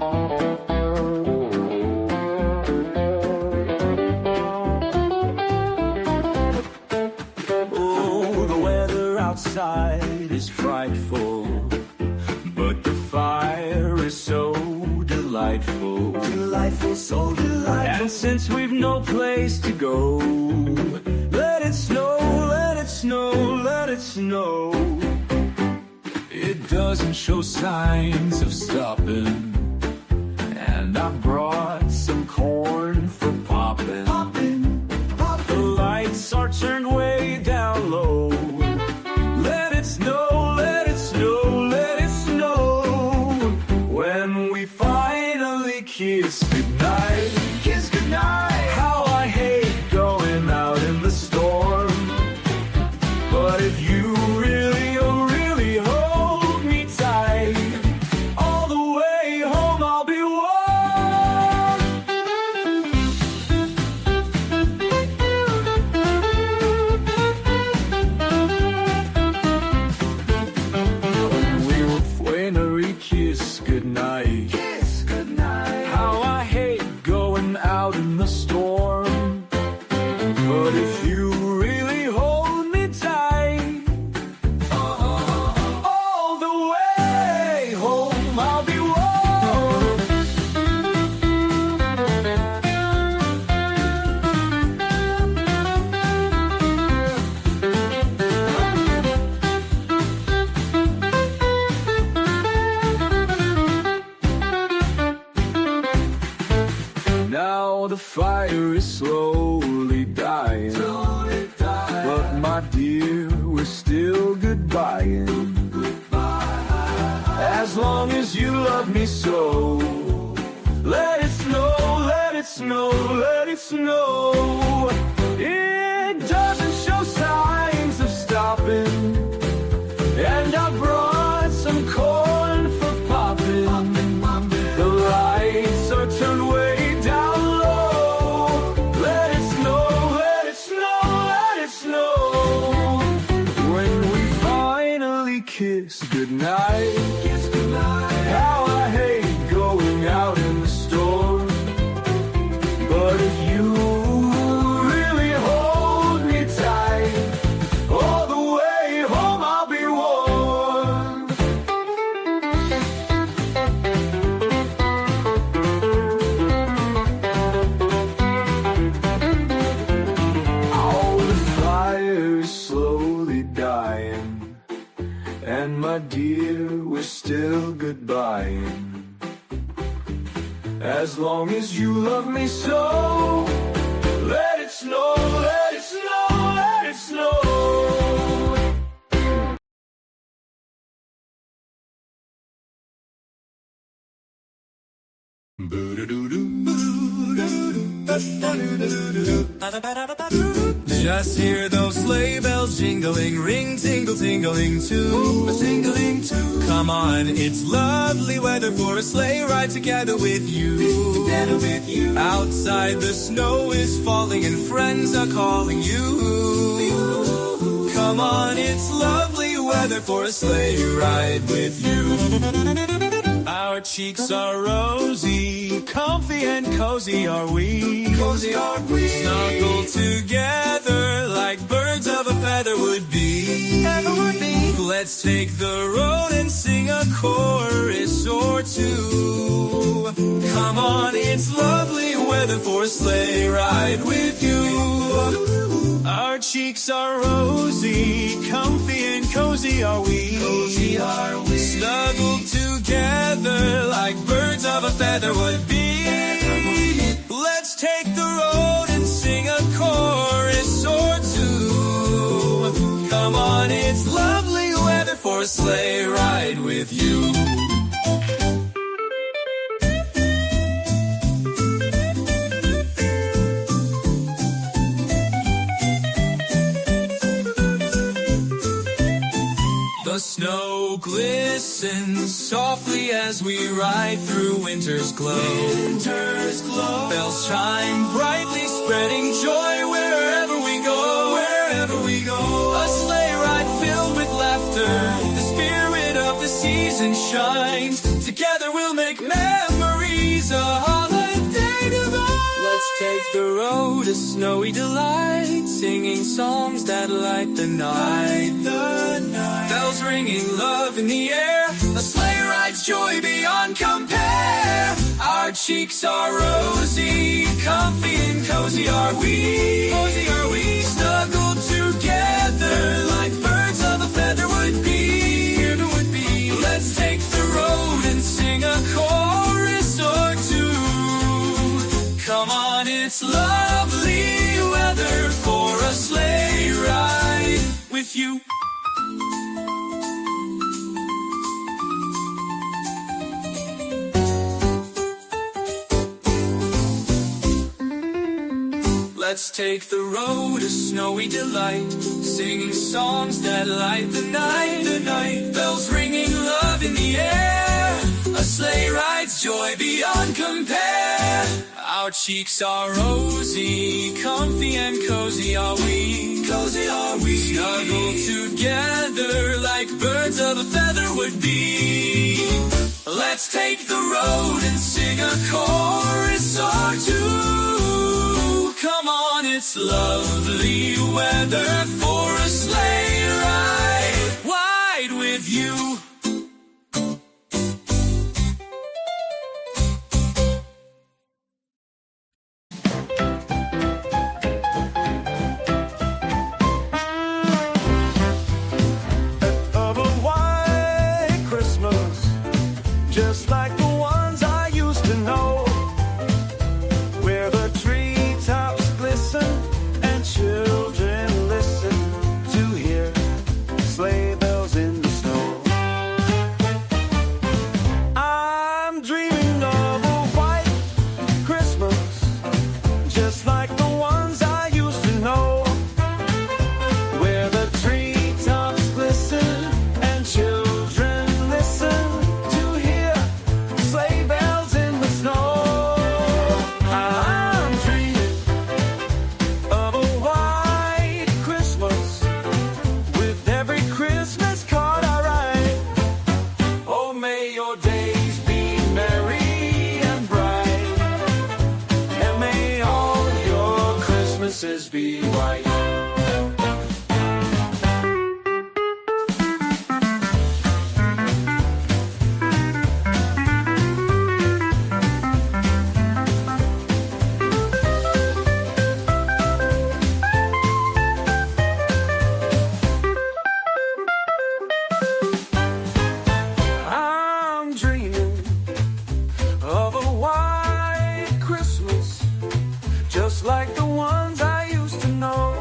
Oh, the weather outside is frightful, but the fire is so delightful. Delightful, so delightful. And since we've no place to go, let it snow, let it snow, let it snow. It doesn't show signs of stopping, and I brought some corn for popping. The lights are turned way down low. Let it snow, let it snow, let it snow. When we finally kiss goodnight, kiss goodnight. How I hate going out in the storm, but if you really, oh really hold me tight, all the way home I'll be warm. When we kiss goodnight, kiss goodnight. How I hate going out in the storm, but if you really hold me tight, all the way home I'll be warm. Now the fire is slowly dying, but my dear, we're still goodbying. As long as you love me so, let it snow, let it snow, let it snow. It doesn't show signs of stopping, and I brought some corn for popping. The lights are turned way down low. Let it snow, let it snow, let it snow. When we finally kiss goodnight, kiss goodnight. How I hate going out in the storm, but if you really hold me tight, all the way home I'll be warm. Oh, the fire is slowly dying, and my dear, we're still goodbying. As long as you love me so, let it snow, let it snow, let it snow. Just hear those sleigh bells jingling, ring tingle tingling too. Tingling too. Come on, it's lovely weather for a sleigh ride together with you. Together with you. Outside the snow is falling and friends are calling you. Come on, it's lovely weather for a sleigh ride with you. Our cheeks are rosy, comfy and cozy are we. Cozy are we. Snuggled together like birds of a feather would be. Ever would be. Let's take the road and sing a chorus or two. Come on, it's lovely weather for a sleigh ride with you. Our cheeks are rosy, comfy and cozy are we. Cozy are we. Snuggled together like birds of a feather would be. Let's take the road and sing a chorus or two. Come on, it's lovely weather for a sleigh ride with you. The snow glistens softly as we ride through winter's glow. Winter's glow. Bells chime brightly, spreading joy wherever we go. Wherever we go. A sleigh ride filled with laughter. The spirit of the season shines. Together we'll make memories the road a snowy delight, singing songs that light the night. Bells ringing, love in the air, a sleigh ride's joy beyond compare. Our cheeks are rosy, comfy and cozy are we. Snuggled together like birds of a feather would be. Let's take the road and sing a chorus or two. Come on, it's lovely weather for a sleigh ride with you. Let's take the road, a snowy delight, singing songs that light the night. Bells ringing, love in the air, a sleigh ride's joy beyond compare. Our cheeks are rosy, comfy and cozy are we. Snuggled together like birds of a feather would be. Let's take the road and sing a chorus or two. Come on, it's lovely weather for a sleigh ride with you. Of a white Christmas, just like the ones I used to know, where the treetops glisten and children listen to hear sleigh bells in the snow. I'm dreaming of a white Christmas, just like the ones I used to know, where the treetops glisten and children listen to hear sleigh bells in the snow. I'm dreaming of a white Christmas, with every Christmas card I write. Oh, may your days be merry and bright, and may all your Christmases be white. I'm dreaming of a white Christmas, just like the ones I used to know,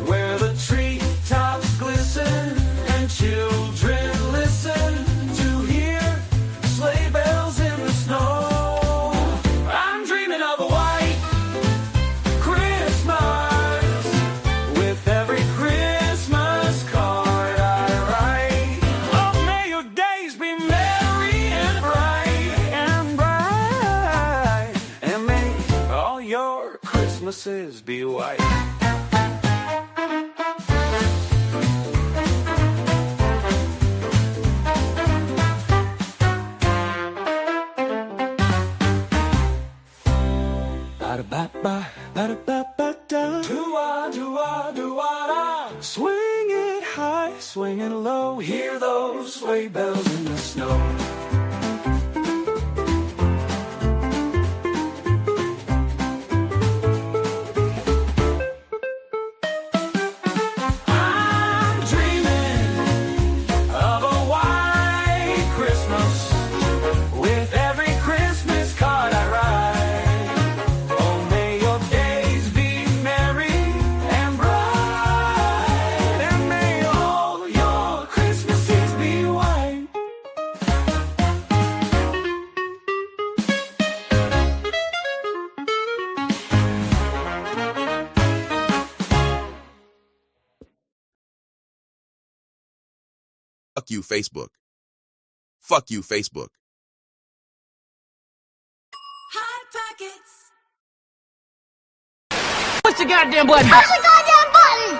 where the treetops glisten and children listen to hear sleigh bells in the snow. I'm dreaming of a white Christmas, with every Christmas card I write. Oh, may your days be merry and bright, and may all your Christmases be white. Ba-da-ba-ba, ba-da-ba-ba-da. Do-ah, do-ah, do-ah-da. Swing it high, swing it low, hear those sleigh bells in the snow. I'm dreaming of a white Christmas, with every Christmas card I write. Oh, may your days be merry and bright, and may all your Christmases be white. Fuck you, Facebook. Fuck you, Facebook. Hot Pockets. Push the goddamn button. Push the goddamn button.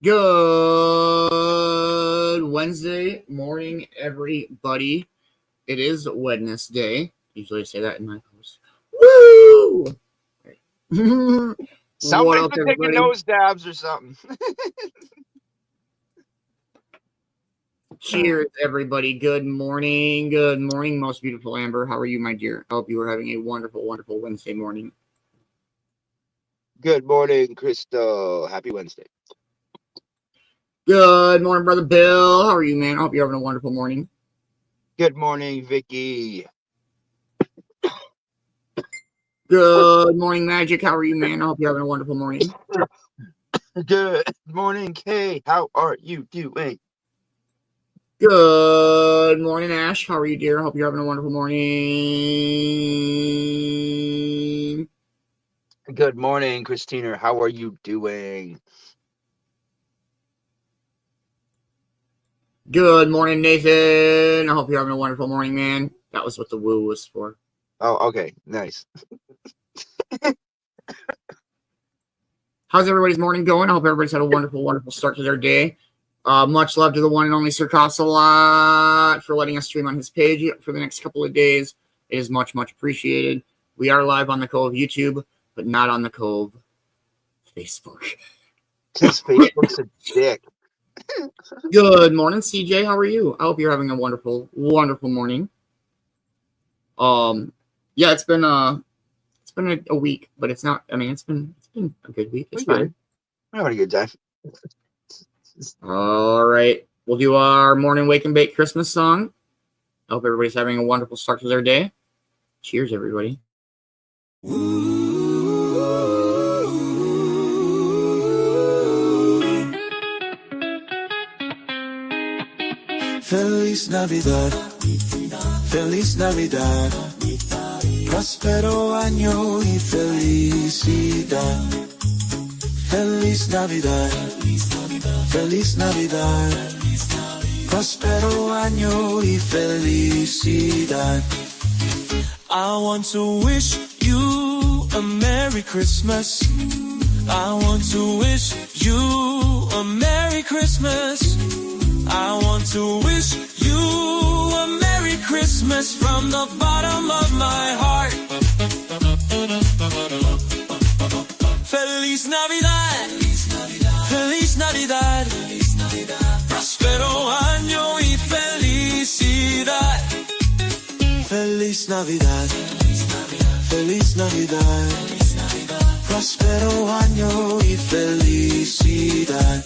Good Wednesday morning, everybody. It is Wednesday. Usually I say that in my house. Woo! Somebody's been taking nose dabs or something. Cheers, everybody. Good morning. Good morning, most beautiful Amber. How are you, my dear? I hope you are having a wonderful, wonderful Wednesday morning. Good morning, Crystal. Happy Wednesday. Good morning, Brother Bill. How are you, man? I hope you're having a wonderful morning. Good morning, Vicki. Good morning, Magic. How are you, man? I hope you're having a wonderful morning. Good morning, Kay. How are you doing? Good morning, Ash. How are you, dear? I hope you're having a wonderful morning. Good morning, Christina. How are you doing? Good morning, Nathan. I hope you're having a wonderful morning, man. That was what the woo was for. Oh, okay. Nice. How's everybody's morning going? I hope everybody's had a wonderful, wonderful start to their day. Much love to the one and only Sir Costs a lot for letting us stream on his page for the next couple of days. It is much, much appreciated. We are live on the Cove YouTube, but not on the Cove Facebook. His Facebook's a dick. Good morning, CJ. How are you? I hope you're having a wonderful, wonderful morning. Yeah, it's been a week, but it's not. I mean, it's been a good week. It's fine. I'm having a good time. All right, we'll do our morning wake and bake Christmas song. I hope everybody's having a wonderful start to their day. Cheers, everybody. Feliz Navidad, Feliz Navidad, próspero año y felicidad. Feliz Navidad, Feliz Navidad, próspero año y felicidad. I want to wish you a Merry Christmas. I want to wish you a Merry Christmas. I want to wish you a Merry Christmas from the bottom of my heart. Feliz Navidad, Feliz Navidad, próspero año y felicidad. Feliz Navidad, Feliz Navidad, próspero año y felicidad.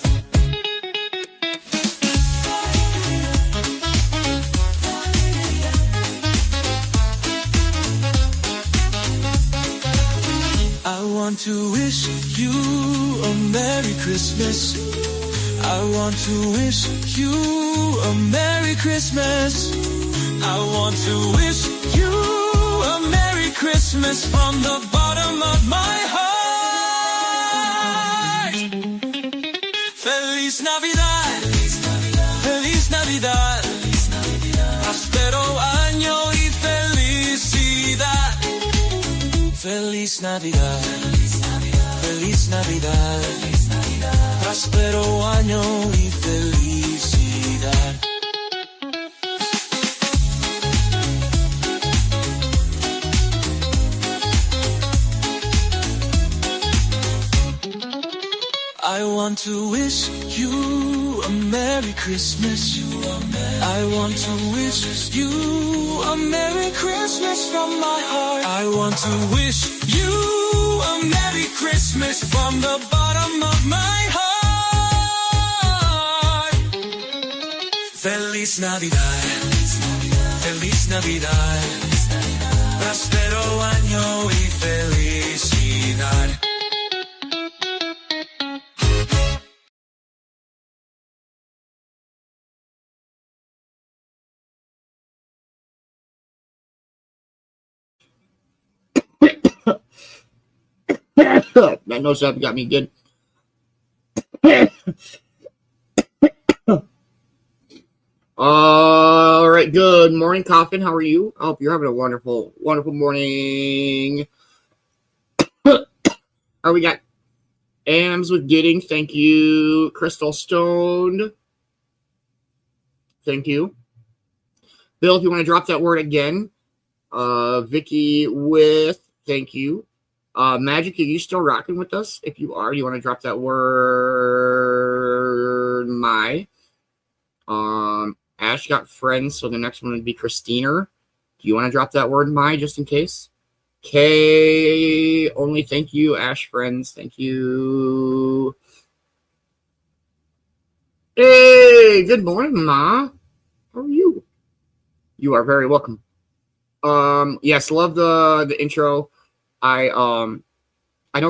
I want to wish you a Merry Christmas. I want to wish you a Merry Christmas. I want to wish you a Merry Christmas from the bottom of my heart. Feliz Navidad, Feliz Navidad, próspero año y felicidad. Feliz Navidad, Feliz Navidad, próspero año y felicidad. I want to wish you a Merry Christmas. I want to wish you a Merry Christmas from my heart. I want to wish you a Merry Christmas from the bottom of my heart. Feliz Navidad, Feliz Navidad, próspero año y felicidad. That nose up got me good. All right, good morning, Coffin. How are you? I hope you're having a wonderful, wonderful morning. We got Ams with Getting. Thank you. Crystal Stoned. Thank you. Bill, if you want to drop that word again. Vicki with. Thank you. Magic, are you still rocking with us? If you are, you want to drop that word my. Ash got friends, so the next one would be Christina. Do you want to drop that word my just in case? K only, thank you. Ash friends, thank you. Hey, good morning, Ma. How are you? You are very welcome. Yes, love the intro. I know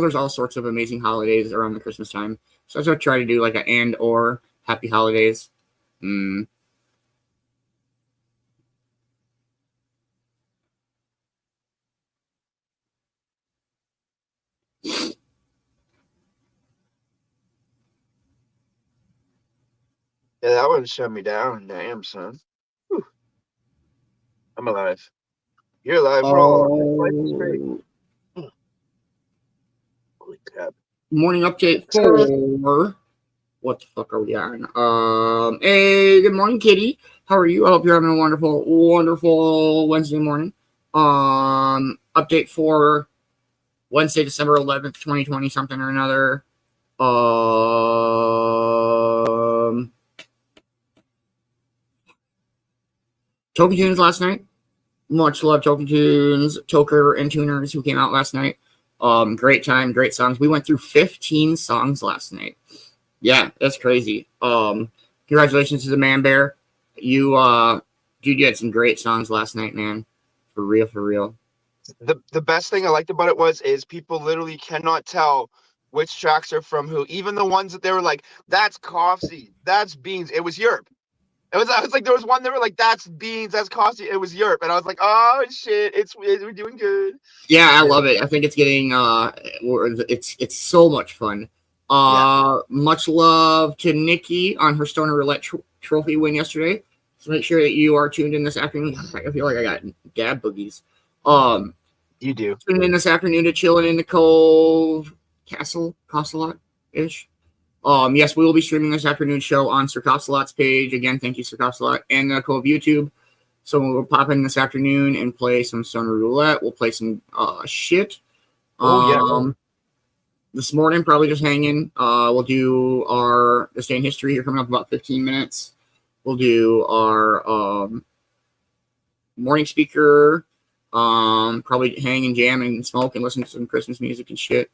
there's all sorts of amazing holidays around the Christmas time, so I was gonna try to do like an and or happy holidays. Yeah, that one shut me down. Damn, son. Whew. I'm alive. You're alive. We're all alive. Life is great. Holy crap. Morning update for what the fuck are we on? Hey, good morning, Kitty. How are you? I hope you're having a wonderful, wonderful Wednesday morning. Update for Wednesday, December 11th, 2020, something or another. Token Tunes last night. Much love Token Tunes, Toker and Tuners who came out last night. Great time, great songs. We went through 15 songs last night. Yeah, that's crazy. Congratulations to the Man-Bear. You had some great songs last night, man. For real, for real. The best thing I liked about it is people literally cannot tell which tracks are from who. Even the ones that they were like, that's Coffee, that's Beanz. It was Europe. I was like, there was one that were like, that's Beanz, that's Coffee. It was Europe, and I was like, oh shit, we're doing good. Yeah, I love it. I think it's getting it's so much fun. Much love to Nikki on her Stoner Roulette trophy win yesterday. So make sure that you are tuned in this afternoon. I feel like I got dab boogies. You do. Tuned in this afternoon to chilling in the Cove Castle-ish. Yes, we will be streaming this afternoon show on Sir Copsalot's page. Again, thank you, Sir Copsalot, and the Cove YouTube. So we'll pop in this afternoon and play some Stoner Roulette. We'll play some shit. This morning, probably just hanging. We'll do our This Day in History here coming up about 15 minutes. We'll do our morning speaker. Probably hang and jam and smoke and listen to some Christmas music and shit.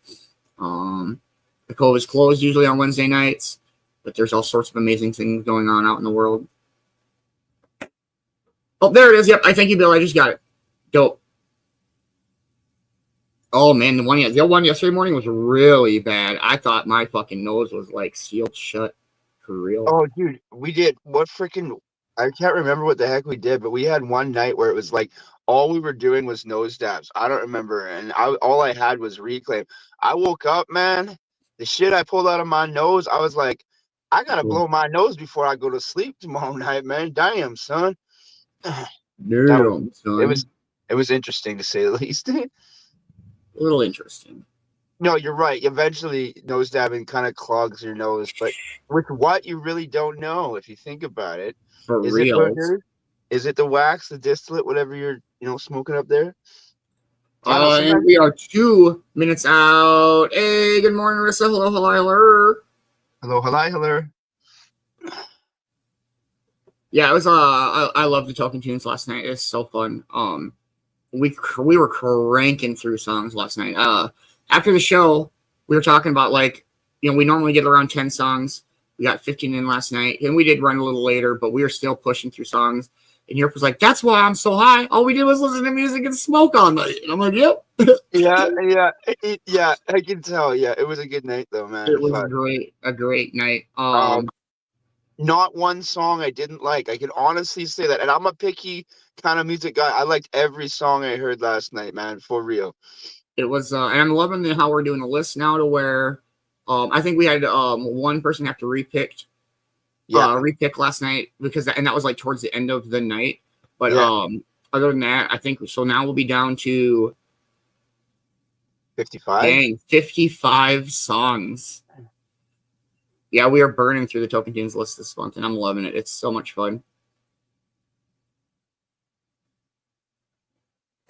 The Cove is closed usually on Wednesday nights, but there's all sorts of amazing things going on out in the world. Oh, there it is. Yep, I thank you, Bill. I just got it. Dope. Oh, man, the one yesterday morning was really bad. I thought my fucking nose was, like, sealed shut. For real. Oh, dude, we did. I can't remember what the heck we did, but we had one night where it was like all we were doing was nose dabs. I don't remember. And all I had was Reclaim. I woke up, man. The shit I pulled out of my nose, I was like, I got to blow my nose before I go to sleep tomorrow night, man. Damn, son. Damn, son. It was interesting to say the least. A little interesting. No, you're right. Eventually, nose dabbing kind of clogs your nose, but with what you really don't know, if you think about it. For real. Is it the wax, the distillate, whatever you're smoking up there? And we are 2 minutes out. Hey, good morning, Marissa. Hello, hello. Hello, hello. Yeah, it was. I love the Token Tunes last night. It's so fun. We were cranking through songs last night. After the show, we were talking about we normally get around 10 songs. We got 15 in last night, and we did run a little later, but we were still pushing through songs. And Europe was like, "That's why I'm so high. All we did was listen to music and smoke all night." And I'm like, "Yep." Yeah. I can tell. Yeah, it was a good night though, man. It was a great night. Not one song I didn't like. I can honestly say that. And I'm a picky kind of music guy. I liked every song I heard last night, man, for real. It was, and I'm loving how we're doing a list now to where I think we had one person have to repick last night that was like towards the end of the night. But other than that, I think so now we'll be down to 55? Dang, 55 songs. Yeah, we are burning through the Token Tunes list this month, and I'm loving it. It's so much fun.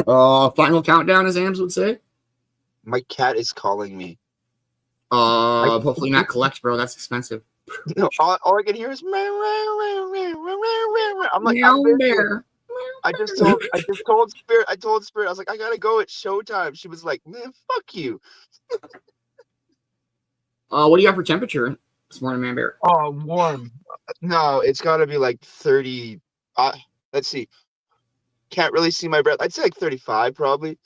Final countdown, as Ams would say. My cat is calling me. Hopefully not collect, bro. That's expensive. No, all I can hear is I'm like, Man-Bear. I just told Spirit, I was like, I gotta go, it's showtime. She was like, man, fuck you. What do you got for temperature this morning, Man-Bear? Oh, warm. No, it's gotta be like 30. Let's see. Can't really see my breath. I'd say like 35 probably.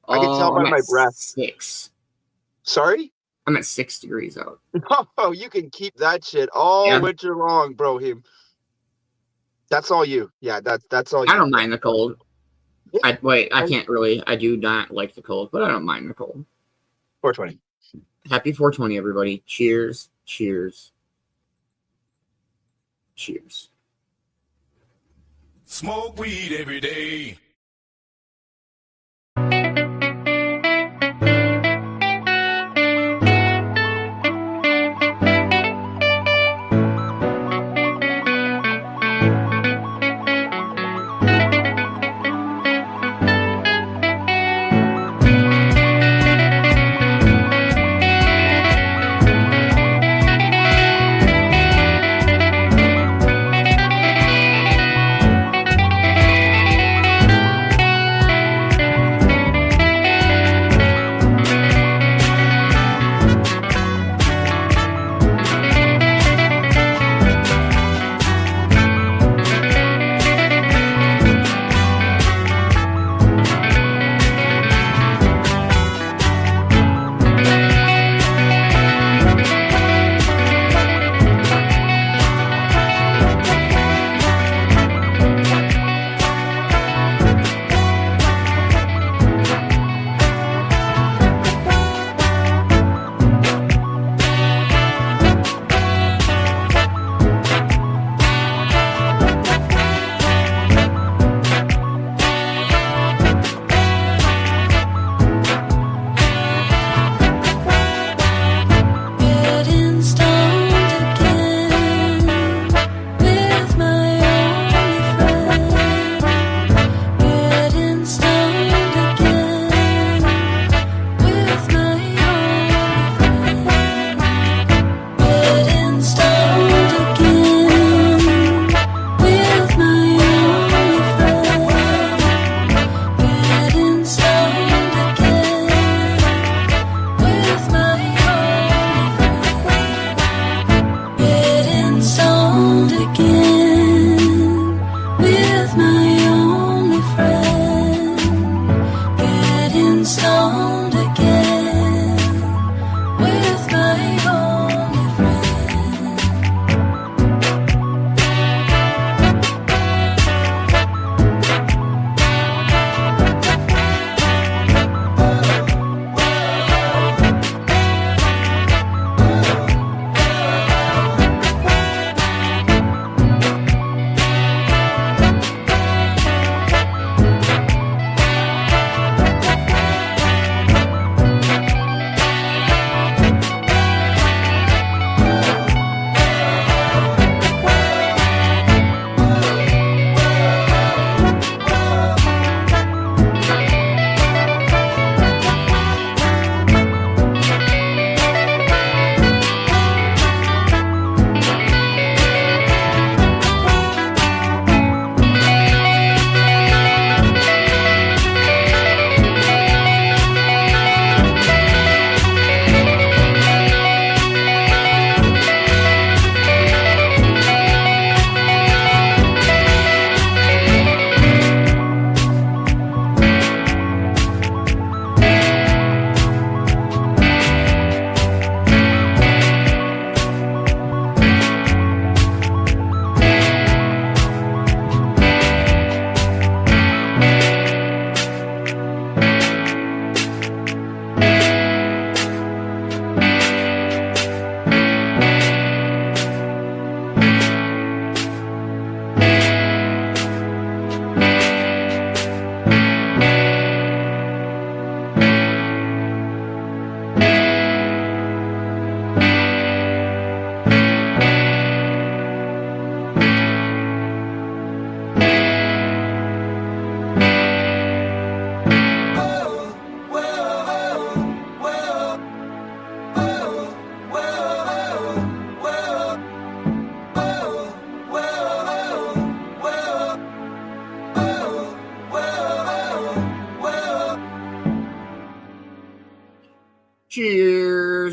I can tell by my breath. 6. Sorry? I'm at 6 degrees out. Oh, you can keep that shit all winter long, bro. That's all you. Yeah, that's all you. I don't mind the cold. I can't really. I do not like the cold, but I don't mind the cold. 420. Happy 420, everybody. Cheers. Cheers. Cheers. Smoke weed every day.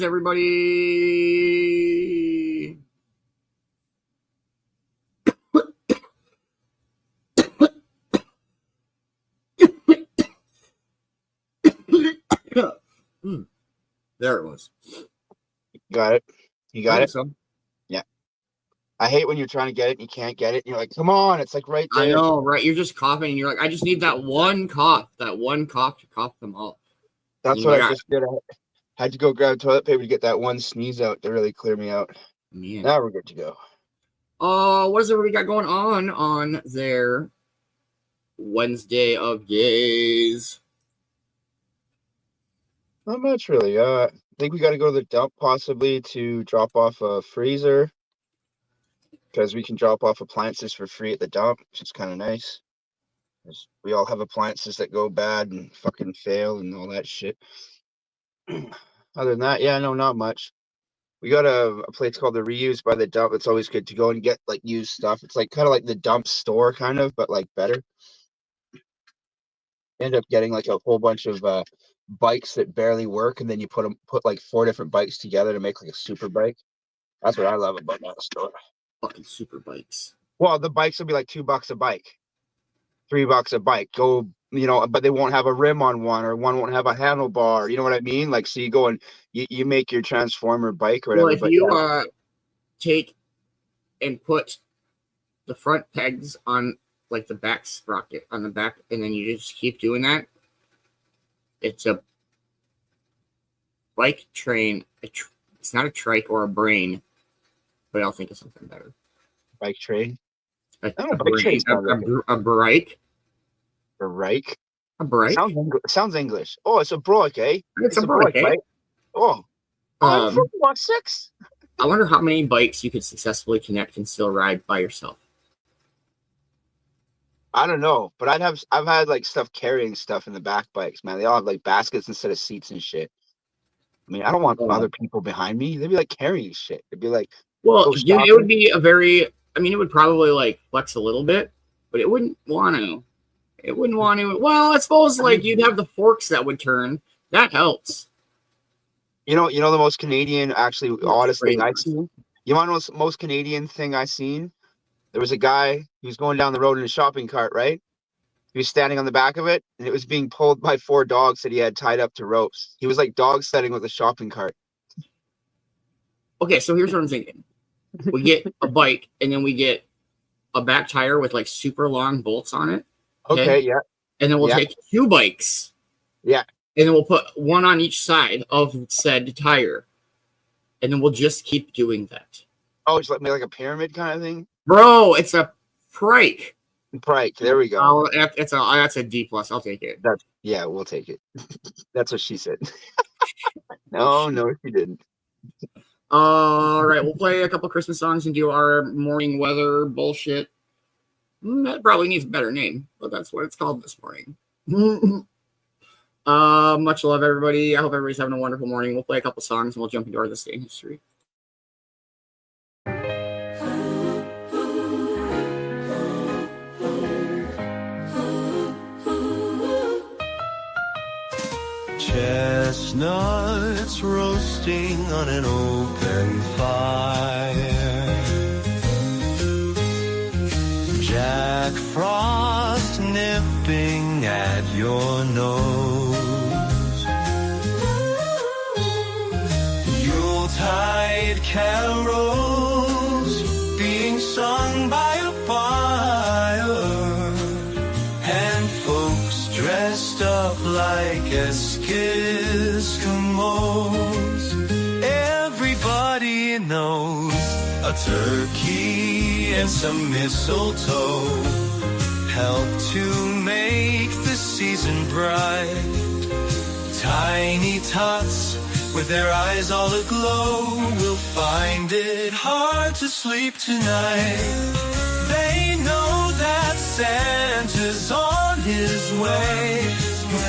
Cheers, everybody. There it was. Got it. You got it? So. Yeah. I hate when you're trying to get it and you can't get it. And you're like, come on. It's like right there. I know, right? You're just coughing and you're like, I just need that one cough to cough them all. That's what I just did. I had to go grab toilet paper to get that one sneeze out to really clear me out. Man. Now we're good to go. What is it we got going on their Wednesday of gays? Not much, really. I think we got to go to the dump possibly to drop off a freezer because we can drop off appliances for free at the dump, which is kind of nice. We all have appliances that go bad and fucking fail and all that shit. Other than that, yeah, no, not much. We got a place called the Reuse by the dump. It's always good to go and get like used stuff. It's like kind of like the dump store kind of, but like better. End up getting like a whole bunch of bikes that barely work, and then you put like 4 different bikes together to make like a super bike. That's what I love about that store. Fucking super bikes. Well, the bikes will be like $2 a bike, $3 a bike. Go, you know, but they won't have a rim on one, or one won't have a handlebar. You know what I mean? Like, so you go and you make your transformer bike or whatever. Well, if you take and put the front pegs on like the back sprocket on the back, and then you just keep doing that. It's a bike train. It's not a trike or a brain, but I'll think of something better. Bike train. A brake. A brake. A brake. Sounds English. Oh, it's a brake, eh? It's a brake, right? Oh. I'm from 6. I wonder how many bikes you could successfully connect and still ride by yourself. I don't know, but I've had like stuff carrying stuff in the back bikes, man. They all have like baskets instead of seats and shit. I mean, I don't want other people behind me. They'd be like carrying shit. It'd be like, well, it would be it would probably like flex a little bit, but it wouldn't want to. Well, I suppose like you'd have the forks that would turn. That helps. You know the most Canadian, actually, oddest thing I've seen? You want to know the most Canadian thing I seen? There was a guy who was going down the road in a shopping cart, right? He was standing on the back of it, and it was being pulled by 4 dogs that he had tied up to ropes. He was like dog sledding with a shopping cart. Okay, so here's what I'm thinking. We get a bike, and then we get a back tire with like super long bolts on it. Okay, yeah. And then we'll take 2 bikes. Yeah. And then we'll put one on each side of said tire. And then we'll just keep doing that. Oh, it's like a pyramid kind of thing? Bro, it's a pike. Pike, there we go. Oh, that's a D+. I'll take it. Yeah, we'll take it. That's what she said. No, she didn't. All right, we'll play a couple Christmas songs and do our morning weather bullshit. That probably needs a better name, but that's what it's called this morning. Much love, everybody. I hope everybody's having a wonderful morning. We'll play a couple songs and we'll jump into our This Day in History. Chestnuts roasting on an open fire, Jack Frost nipping at your nose, Yuletide carols being sung by a fire, and folks dressed up like Eskimos. Everybody knows a turkey and some mistletoe help to make the season bright. Tiny tots with their eyes all aglow will find it hard to sleep tonight. They know that Santa's on his way,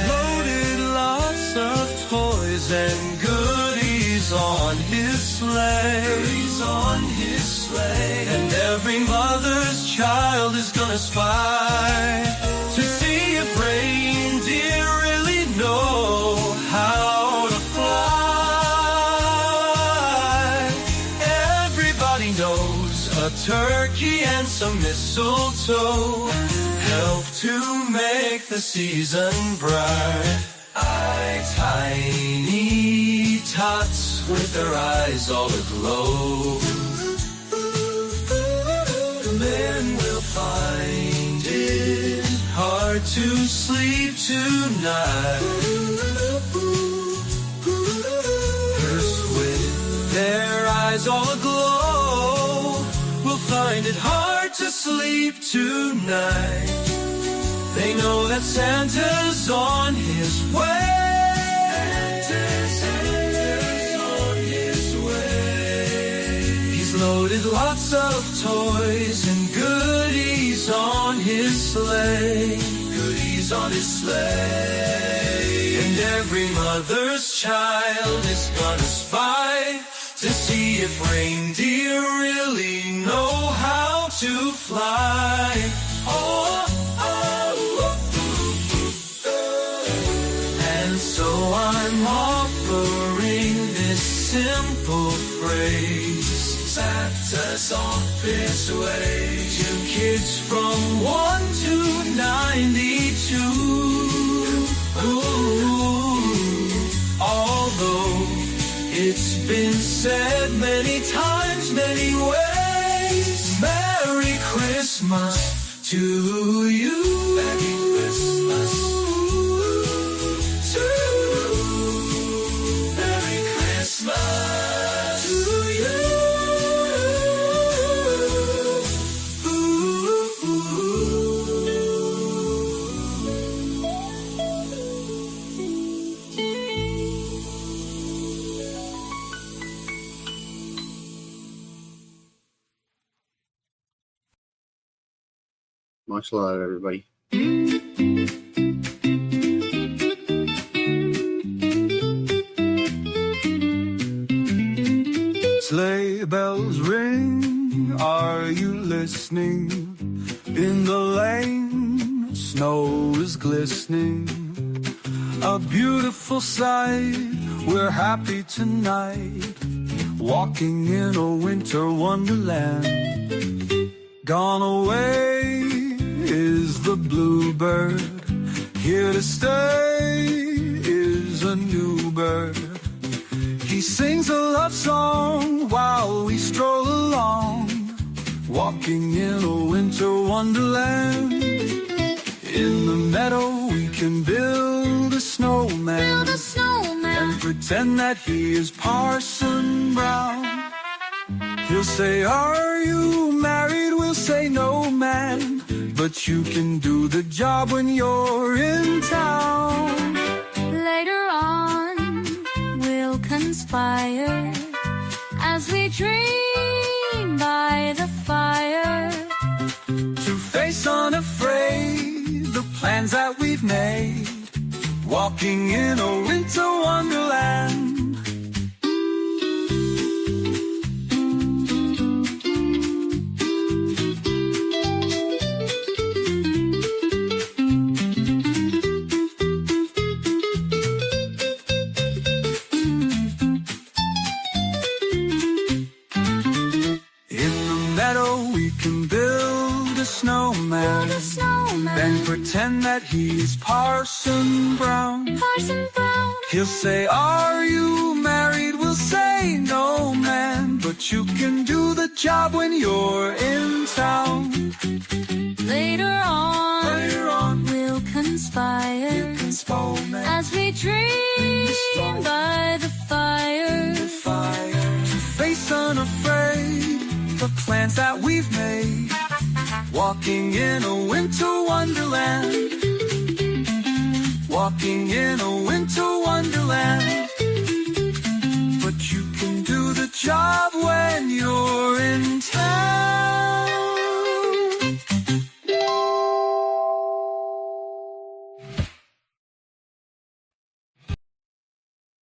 loaded lots of toys and goodies on his sleigh. And every mother's child is gonna spy to see if reindeer really know how to fly. some mistletoe help to make the season bright. Tiny tots with their eyes all aglow, men will find it hard to sleep tonight. First with their eyes all aglow will find it hard to sleep tonight. They know that Santa's on his way. Santa's on his way. He's loaded lots of toys and goodies on his sleigh. Goodies on his sleigh. And every mother's child is gonna spy to see if reindeer really know how to fly. And so I'm offering this simple phrase, Santa's on his way, to kids from 1 to 92. Although it's been said many times, many ways, Merry Christmas to you. Merry Christmas to you. Merry Christmas to you. Much love, everybody. Sleigh bells ring, are you listening? In the lane, snow is glistening. A beautiful sight, we're happy tonight, walking in a winter wonderland. Gone away is the bluebird, here to stay is a new bird. He sings a love song while we stroll along, walking in a winter wonderland. In the meadow we can build a snowman, and pretend that he is Parson Brown. He'll say, are you married? We'll say, no, man, but you can do the job when you're in town. Later on, we'll conspire as we dream by the fire, to face unafraid the plans that we've made, walking in a winter wonderland. And pretend that he's Parson Brown. He'll say, are you married? We'll say, no, man, but you can do the job when you're in town. Later on, we'll conspire as we dream by the fire, to face unafraid the plans that we've made, walking in a winter wonderland. Walking in a winter wonderland. But you can do the job when you're in town.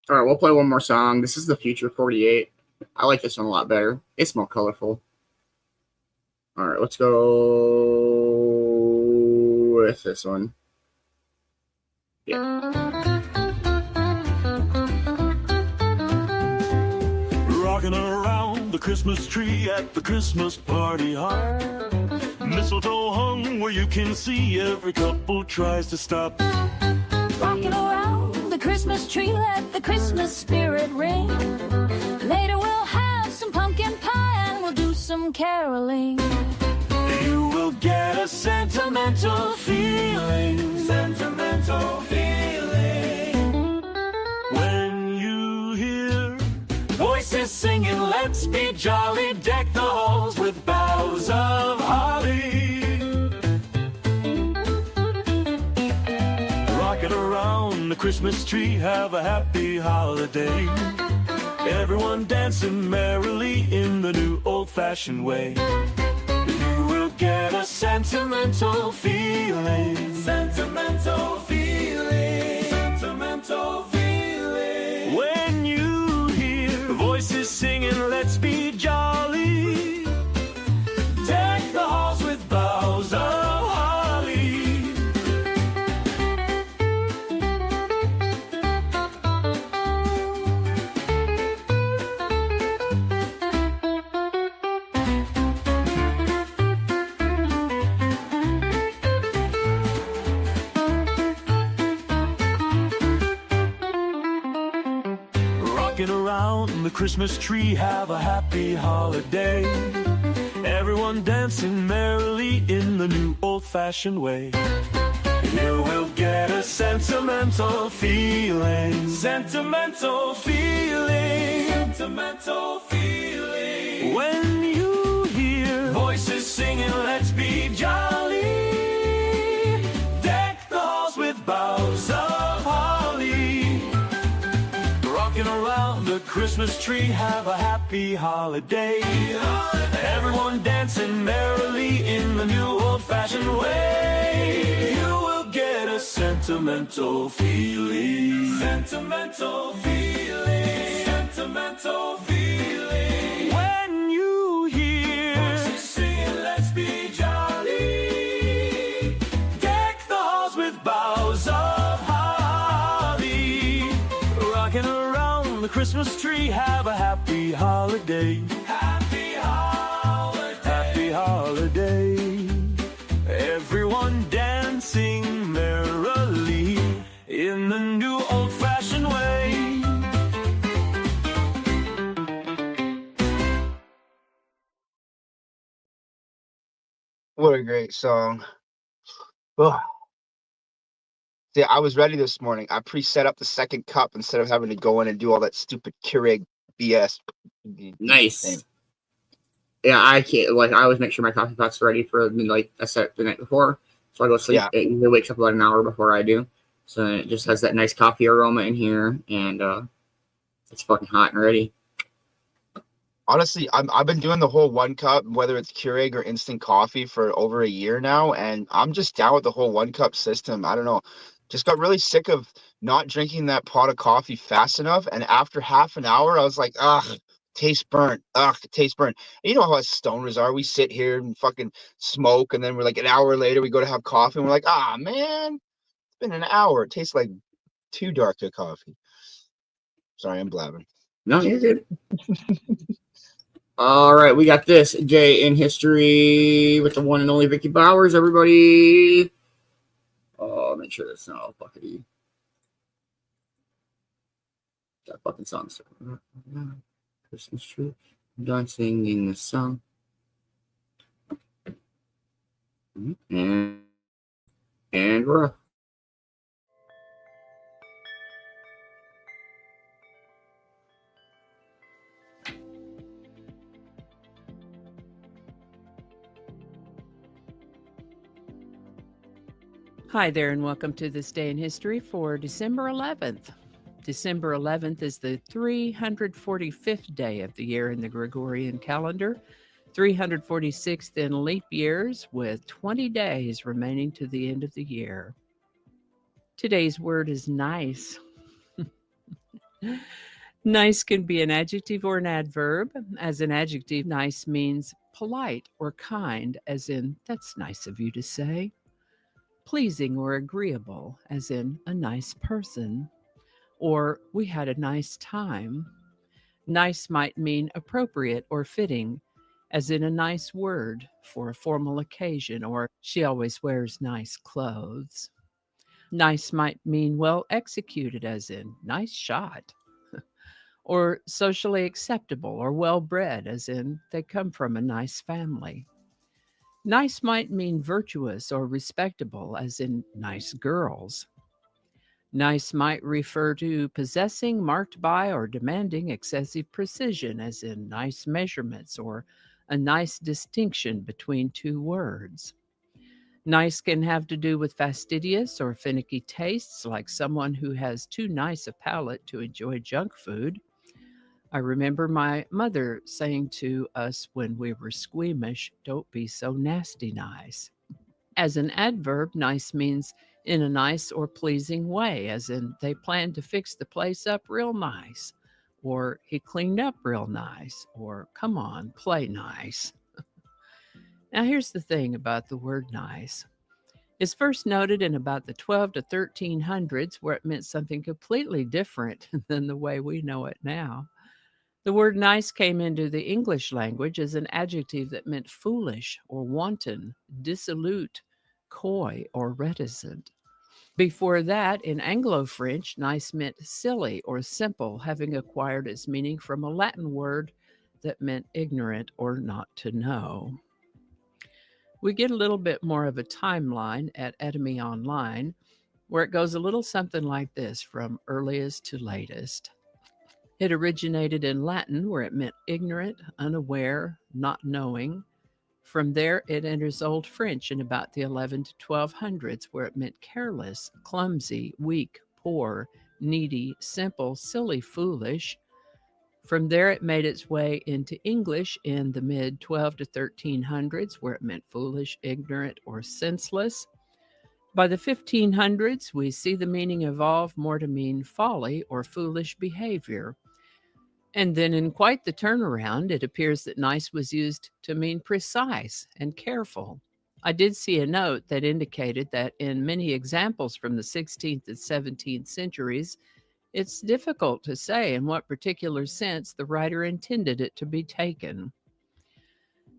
All right, we'll play one more song. This is the Future 48. I like this one a lot better. It's more colorful. All right, let's go with this one. Yeah. Rocking around the Christmas tree at the Christmas party hop. Mistletoe hung where you can see every couple tries to stop. Rocking around the Christmas tree, let the Christmas spirit ring. Later we'll have some pumpkin pie and we'll do some caroling. You will get a sentimental feeling, sentimental feeling. When you hear voices singing, let's be jolly, deck the halls with boughs of holly. Rocking around the Christmas tree, have a happy holiday. Everyone dancing merrily in the new old-fashioned way. You will get a sentimental feeling, sentimental feeling, sentimental feeling. When you hear voices singing, let's be jolly, deck the halls with boughs of holly. Rocking around the Christmas tree, have a happy holiday. Everyone dancing merrily in the new old-fashioned way. You will get a sentimental feeling, sentimental feeling, sentimental feeling. When you hear voices singing, let's be jolly, deck the halls with boughs of holly. Rocking around the Christmas tree, have a happy holiday. Everyone dancing merrily in the new old-fashioned way. You will get a sentimental feeling, sentimental feeling, sentimental feeling. When you hear voices singing, let's be jolly, deck the halls with boughs of holly. Rocking around the Christmas tree, have a happy holiday. Happy holiday. Happy holiday. Everyone dancing merrily in the new old-fashioned way. What a great song. Ugh. See, I was ready this morning. I pre-set up the second cup instead of having to go in and do all that stupid Keurig BS. Nice. Yeah, I can't. Like, I always make sure my coffee pot's ready for like I set it the night before, so I go sleep. Yeah. It usually wakes up about an hour before I do, so it just has that nice coffee aroma in here, and it's fucking hot and ready. Honestly, I've been doing the whole one cup, whether it's Keurig or instant coffee, for over a year now, and I'm just down with the whole one cup system. I don't know. Just got really sick of not drinking that pot of coffee fast enough, and after half an hour, I was like, ugh, tastes burnt. Ugh, it tastes burnt. And you know how us stoners are. We sit here and fucking smoke, and then we're like an hour later, we go to have coffee, and we're like, ah, man, it's been an hour. It tastes like too dark a coffee. Sorry, I'm blabbing. No, you're good. All right, we got this day in history with the one and only Vicki Bowers, everybody. Oh, make sure that's not all fuckity. That fucking song. Christmas tree, done singing the song. And we're off. Hi there, and welcome to this day in history for December 11th. December 11th is the 345th day of the year in the Gregorian calendar, 346th in leap years, with 20 days remaining to the end of the year. Today's word is nice. Nice can be an adjective or an adverb. As an adjective, nice means polite or kind, as in, that's nice of you to say. Pleasing or agreeable, as in a nice person, or we had a nice time. Nice might mean appropriate or fitting, as in a nice word for a formal occasion, or she always wears nice clothes. Nice might mean well executed, as in nice shot, or socially acceptable or well bred, as in they come from a nice family. Nice might mean virtuous or respectable, as in nice girls. Nice might refer to possessing, marked by, or demanding excessive precision, as in nice measurements or a nice distinction between two words. Nice can have to do with fastidious or finicky tastes, like someone who has too nice a palate to enjoy junk food. I remember my mother saying to us when we were squeamish, "Don't be so nasty nice." As an adverb, nice means in a nice or pleasing way, as in they planned to fix the place up real nice, or he cleaned up real nice, or come on, play nice. Now, here's the thing about the word nice. It's first noted in about the 12 to 1300s, where it meant something completely different than the way we know it now. The word nice came into the English language as an adjective that meant foolish or wanton, dissolute, coy, or reticent. Before that, in Anglo-French, nice meant silly or simple, having acquired its meaning from a Latin word that meant ignorant or not to know. We get a little bit more of a timeline at Etymology Online, where it goes a little something like this from earliest to latest. It originated in Latin, where it meant ignorant, unaware, not knowing. From there, it enters Old French in about the 11 to 1200s, where it meant careless, clumsy, weak, poor, needy, simple, silly, foolish. From there, it made its way into English in the mid 12 to 1300s, where it meant foolish, ignorant, or senseless. By the 1500s, we see the meaning evolve more to mean folly or foolish behavior. And then in quite the turnaround, it appears that nice was used to mean precise and careful. I did see a note that indicated that in many examples from the 16th and 17th centuries, it's difficult to say in what particular sense the writer intended it to be taken.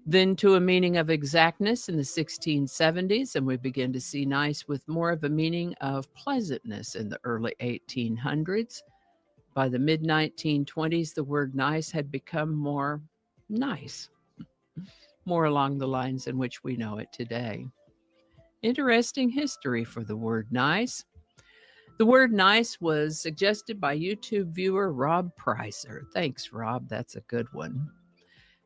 Then to a meaning of exactness in the 1670s, and we begin to see nice with more of a meaning of pleasantness in the early 1800s. By the mid-1920s, the word nice had become more nice, more along the lines in which we know it today. Interesting history for the word nice. The word nice was suggested by YouTube viewer Rob Pricer. Thanks, Rob. That's a good one.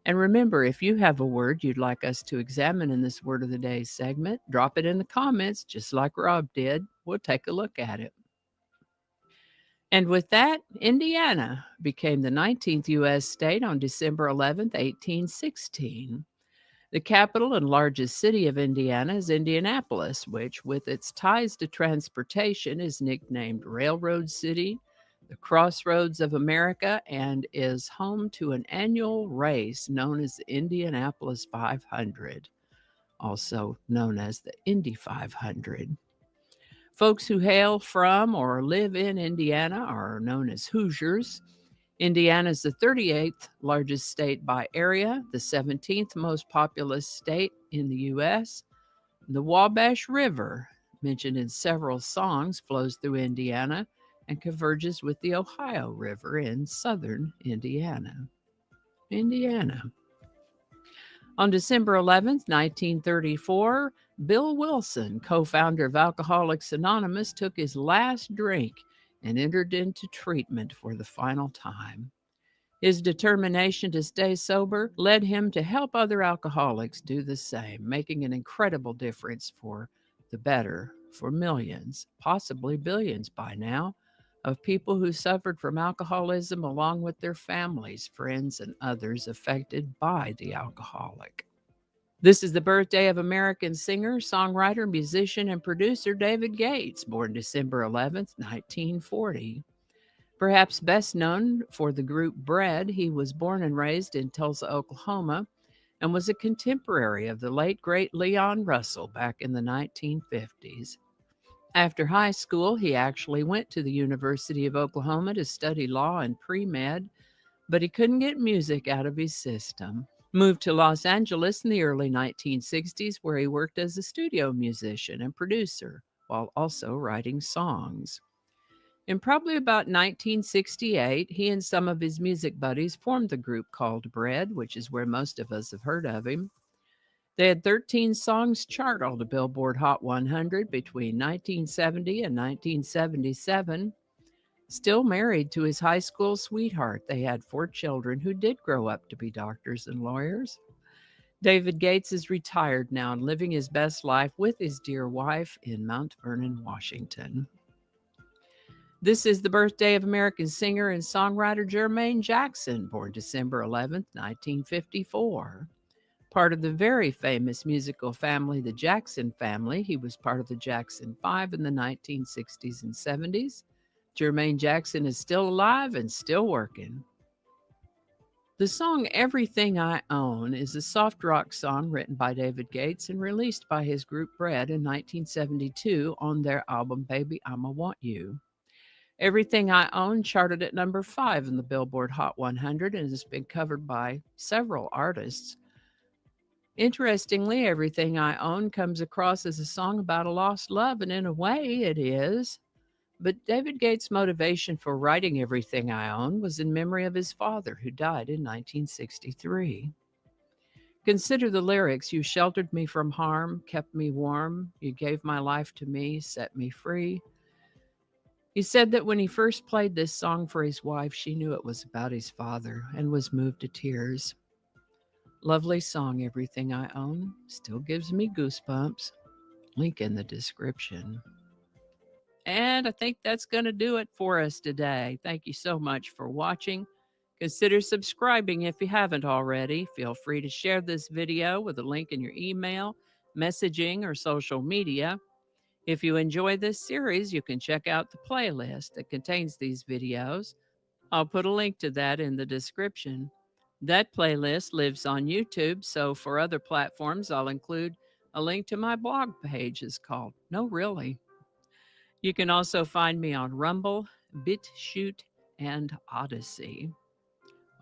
And remember, if you have a word you'd like us to examine in this Word of the Day segment, drop it in the comments just like Rob did. We'll take a look at it. And with that, Indiana became the 19th U.S. state on December 11th, 1816. The capital and largest city of Indiana is Indianapolis, which, with its ties to transportation, is nicknamed Railroad City, the Crossroads of America, and is home to an annual race known as the Indianapolis 500, also known as the Indy 500. Folks who hail from or live in Indiana are known as Hoosiers. Indiana is the 38th largest state by area, the 17th most populous state in the U.S. The Wabash River, mentioned in several songs, flows through Indiana and converges with the Ohio River in southern Indiana. On December 11th, 1934, Bill Wilson, co-founder of Alcoholics Anonymous, took his last drink and entered into treatment for the final time. His determination to stay sober led him to help other alcoholics do the same, making an incredible difference for the better for millions, possibly billions by now, of people who suffered from alcoholism along with their families, friends, and others affected by the alcoholic. This is the birthday of American singer, songwriter, musician, and producer David Gates, born December 11th, 1940. Perhaps best known for the group Bread, he was born and raised in Tulsa, Oklahoma, and was a contemporary of the late, great Leon Russell back in the 1950s. After high school, he actually went to the University of Oklahoma to study law and pre-med, but he couldn't get music out of his system. Moved to Los Angeles in the early 1960s, where he worked as a studio musician and producer while also writing songs. In probably about 1968, he and some of his music buddies formed the group called Bread, which is where most of us have heard of him. They had 13 songs chart on the Billboard Hot 100 between 1970 and 1977. Still married to his high school sweetheart, they had 4 children who did grow up to be doctors and lawyers. David Gates is retired now and living his best life with his dear wife in Mount Vernon, Washington. This is the birthday of American singer and songwriter Jermaine Jackson, born December 11th, 1954. Part of the very famous musical family, the Jackson family, he was part of the Jackson 5 in the 1960s and 70s. Jermaine Jackson is still alive and still working. The song Everything I Own is a soft rock song written by David Gates and released by his group Bread in 1972 on their album Baby I'ma Want You. Everything I Own charted at number 5 in the Billboard Hot 100 and has been covered by several artists. Interestingly, Everything I Own comes across as a song about a lost love, and in a way it is. But David Gates' motivation for writing Everything I Own was in memory of his father, who died in 1963. Consider the lyrics. You sheltered me from harm, kept me warm. You gave my life to me, set me free. He said that when he first played this song for his wife, she knew it was about his father and was moved to tears. Lovely song, Everything I Own. Still gives me goosebumps. Link in the description. And I think that's going to do it for us today. Thank you so much for watching. Consider subscribing if you haven't already. Feel free to share this video with a link in your email, messaging, or social media. If you enjoy this series, you can check out the playlist that contains these videos. I'll put a link to that in the description. That playlist lives on YouTube, so for other platforms, I'll include a link to my blog page. It's called No Really. You can also find me on Rumble, BitChute, and Odyssey.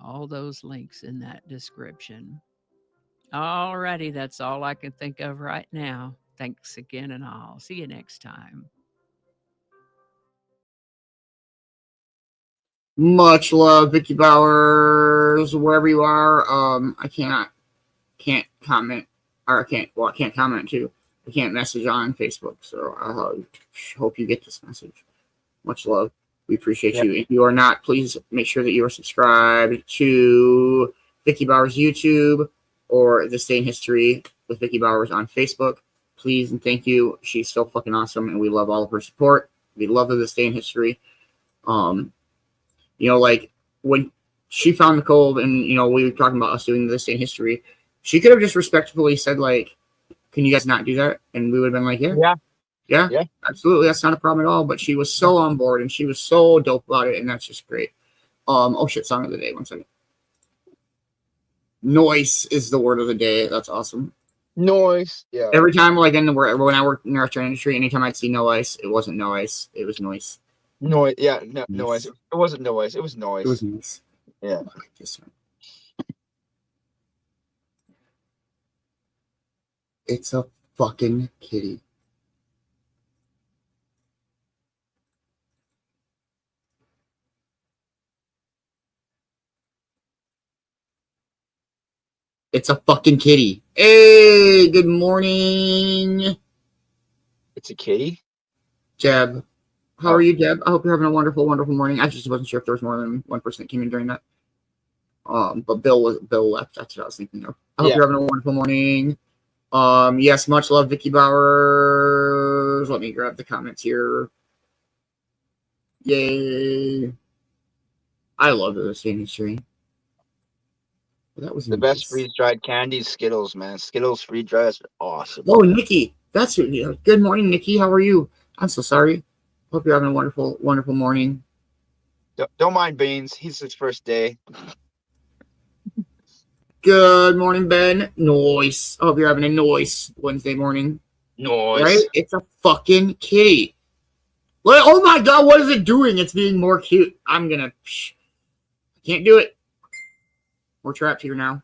All those links in that description. Alrighty, that's all I can think of right now. Thanks again, and I'll see you next time. Much love, Vicki Bowers, wherever you are. I can't comment, or I can't comment too. I can't message on Facebook, so I hope you get this message. Much love. We appreciate you. If you are not, please make sure that you are subscribed to Vicki Bowers YouTube or This Day in History with Vicki Bowers on Facebook. Please and thank you. She's so fucking awesome, and we love all of her support. We love her This Day in History. Like when she found the Cove, and we were talking about us doing This Day in History, she could have just respectfully said, like, "Can you guys not do that?" And we would have been like, "Yeah, absolutely, that's not a problem at all." But she was so on board, and she was so dope about it, and that's just great. Oh shit, song of the day. 1 second. Noise is the word of the day. That's awesome. Noise. Yeah. Every time, like when I worked in the restaurant industry, anytime I'd see no ice, it wasn't no ice. It was noise. Noise. Yeah. No, noise. It wasn't noise. It was noise. It was noise. Yeah. It's a fucking kitty. It's a fucking kitty. Hey, good morning. It's a kitty? Jeb. How are you, Jeb? I hope you're having a wonderful, wonderful morning. I just wasn't sure if there was more than one person that came in during that. But Bill left. That's what I was thinking of. I hope you're having a wonderful morning. Yes, much love, Vicki Bowers. Let me grab the comments here. Yay. I love this industry. That was the best freeze-dried candies, Skittles, man. Skittles freeze-dried is awesome. Oh, Nikki. That's it. Good morning, Nikki. How are you? I'm so sorry. Hope you're having a wonderful, wonderful morning. Don't mind Beanz. He's his first day. Good morning, Ben. Noise. I hope you're having a nice Wednesday morning. Noise. Right? It's a fucking kitty. Oh my God, what is it doing? It's being more cute. I can't do it. We're trapped here now.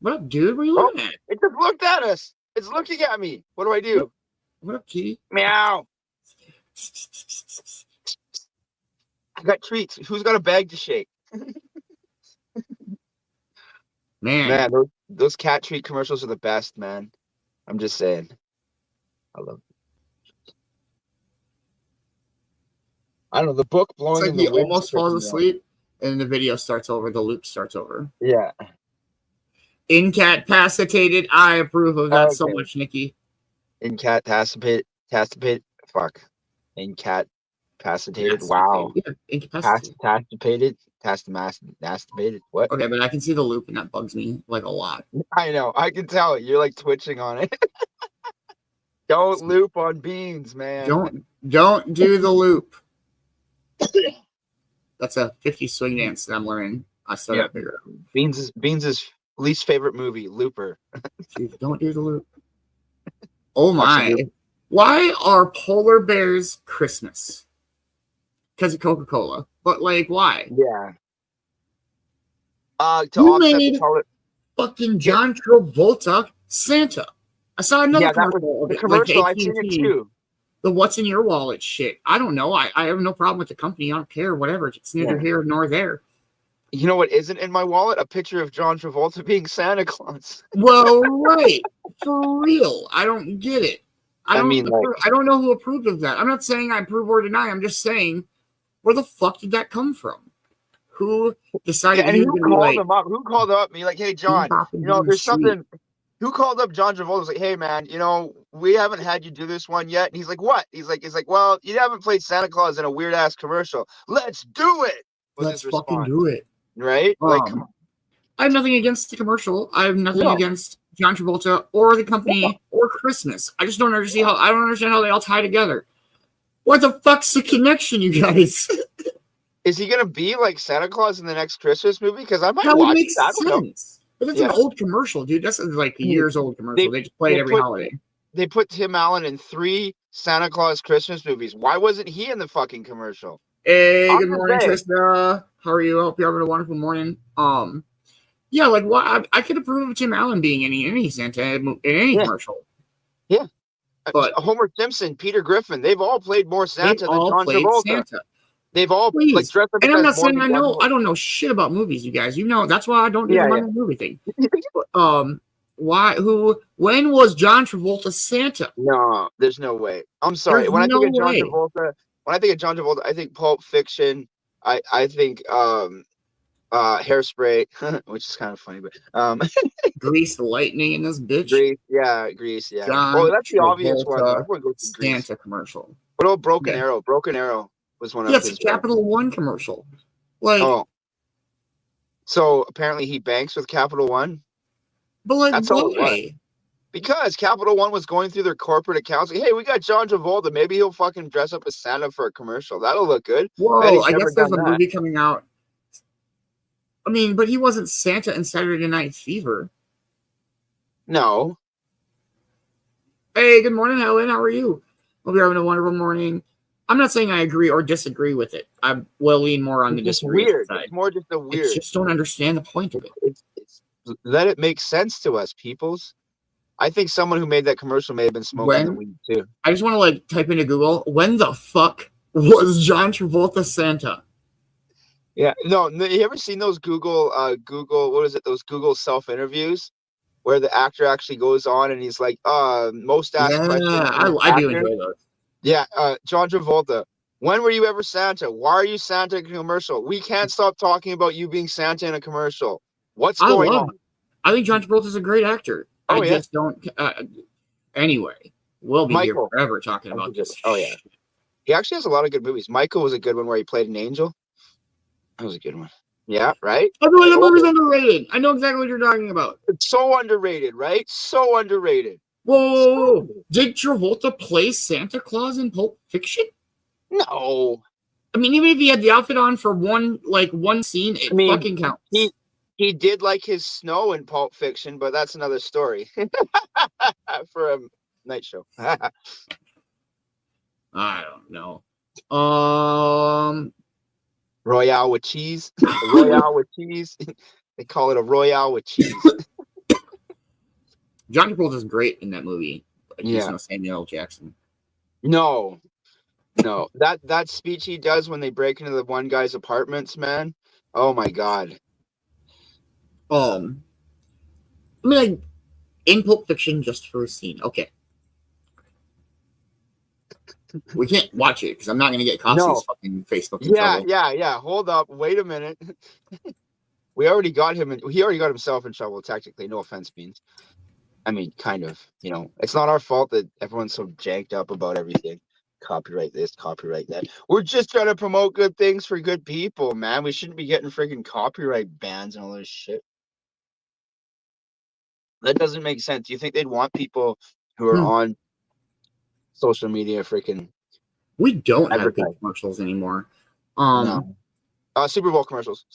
What up, dude? What are you looking at? It just looked at us. It's looking at me. What do I do? What up, kitty? Meow. I got treats. Who's got a bag to shake? Man, those cat treat commercials are the best, man. I'm just saying. I love it. I don't know, the book blowing it's like in he the wind. almost falls asleep, and the video starts over. The loop starts over. Yeah. Incapacitated. I approve of that so much, Nikki. Incapacitated. Fuck. Incapacitated. Wow. Yeah, incapacitated. Masturbated. What? Okay, but I can see the loop, and that bugs me like a lot. I know. I can tell. You're like twitching on it. Don't loop on Beanz, man. Don't do the loop. That's a 50 swing dance that I'm learning. I still got to figure out. Beanz's least favorite movie, Looper. Don't do the loop. Oh my. Why are polar bears Christmas? Because of Coca-Cola. But like, why? Yeah. Who made fucking John Travolta Santa? I saw another commercial. The commercial, I've seen it too. The what's in your wallet shit. I don't know. I have no problem with the company. I don't care. Whatever. It's neither here nor there. You know what isn't in my wallet? A picture of John Travolta being Santa Claus. Well, right. For real. I don't get it. I don't know who approved of that. I'm not saying I approve or deny. I'm just saying, where the fuck did that come from? Who decided? And who called him up? Who called up me like, hey, John, there's something. Who called up John Travolta? Was like, hey, man, we haven't had you do this one yet. And he's like, what? He's like, well, you haven't played Santa Claus in a weird ass commercial. Let's do it. Let's fucking do it. Right? Like, I have nothing against the commercial. I have nothing against John Travolta or the company or Christmas. I just don't understand how they all tie together. What the fuck's the connection, you guys? Is he gonna be like Santa Claus in the next Christmas movie? Because I might watch it. I don't know. But it's an old commercial, dude. That's like a years old commercial. They just play it every holiday. They put Tim Allen in 3 Santa Claus Christmas movies. Why wasn't he in the fucking commercial? Hey, good morning, Trista. How are you? I hope you're having a wonderful morning. Yeah, like what? I could approve of Tim Allen being in any Santa in any commercial. Yeah, but Homer Simpson, Peter Griffin, they've all played more Santa than John Travolta. They've all like dressed up. And I'm not saying I don't know shit about movies, you guys. That's why I don't do the movie thing. When was John Travolta Santa? No, there's no way. I'm sorry. When I think of John Travolta, I think Pulp Fiction. I think Hairspray, which is kind of funny, but Grease Lightning in this bitch. Grease, yeah. John that's the obvious one. Everyone goes to Santa commercial. What about Broken Arrow? Broken Arrow was one of his. It's a Capital One commercial. So apparently he banks with Capital One. But like, that's why? Because Capital One was going through their corporate accounts. Like, hey, we got John Travolta. Maybe he'll fucking dress up as Santa for a commercial. That'll look good. Whoa, I guess there's a movie coming out. I mean, but he wasn't Santa in Saturday Night Fever. No. Hey, good morning, Helen. How are you? Hope you're having a wonderful morning. I'm not saying I agree or disagree with it. I will lean more on the disagree side. It's more just a weird. I just don't understand the point of it. It's let it make sense to us, peoples. I think someone who made that commercial may have been smoking the weed too. I just want to type into Google, when the fuck was John Travolta Santa? Yeah, no, you ever seen those Google, what is it? Those Google self-interviews where the actor actually goes on and he's like, most asked questions. I do enjoy those. Yeah, John Travolta. When were you ever Santa? Why are you Santa in a commercial? We can't stop talking about you being Santa in a commercial. What's going on? I think John Travolta's a great actor. I just don't. Anyway, we'll be here forever talking about this. Oh, yeah. He actually has a lot of good movies. Michael was a good one where he played an angel. That was a good one. Yeah, right? I feel like the movie's underrated. I know exactly what you're talking about. It's so underrated, right? So underrated. Whoa. Did Travolta play Santa Claus in Pulp Fiction? No. I mean, even if he had the outfit on for one scene, it fucking counts. He did like his snow in Pulp Fiction, but that's another story for a night show. I don't know. Royale with cheese. Royale with cheese. They call it a Royale with cheese. John Travolta's great in that movie. But he's Yeah. no Samuel L. Jackson. No. That speech he does when they break into the one guy's apartments, man. Oh my God. I mean, like, in Pulp Fiction, just for a scene. Okay. We can't watch it because I'm not going to get Copsy's fucking Facebook in trouble. Yeah. Hold up. Wait a minute. We already got him. He already got himself in trouble, technically. No offense, Beanz. I mean, kind of. You know, it's not our fault that everyone's so janked up about everything. Copyright this, copyright that. We're just trying to promote good things for good people, man. We shouldn't be getting freaking copyright bans and all this shit. That doesn't make sense. Do you think they'd want people who are on social media freaking? We don't have good commercials anymore. No. Super Bowl commercials.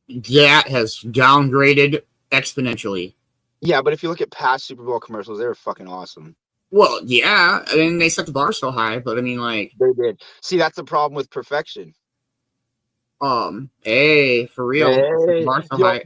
That has downgraded exponentially. Yeah, but if you look at past Super Bowl commercials, they were fucking awesome. Well, yeah, I mean, they set the bar so high, but I mean, like... They did. See, that's the problem with perfection. Hey, for real. Hey, the bar so high.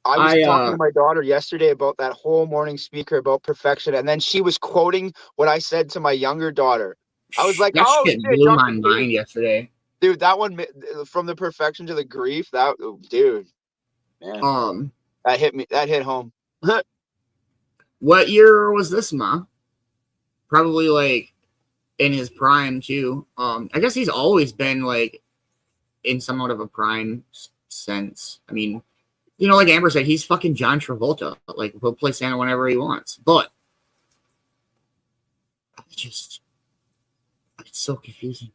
I was talking to my daughter yesterday about that whole morning speaker about perfection, and then she was quoting what I said to my younger daughter. I was like, that oh, shit blew my mind yesterday. Dude, that one, from the perfection to the grief, that, dude, man. That hit me. That hit home. What year was this, Ma? Probably like in his prime too. I guess he's always been like in somewhat of a prime sense. I mean, you know, like Amber said, he's fucking John Travolta. Like, he'll play Santa whenever he wants. But it's so confusing.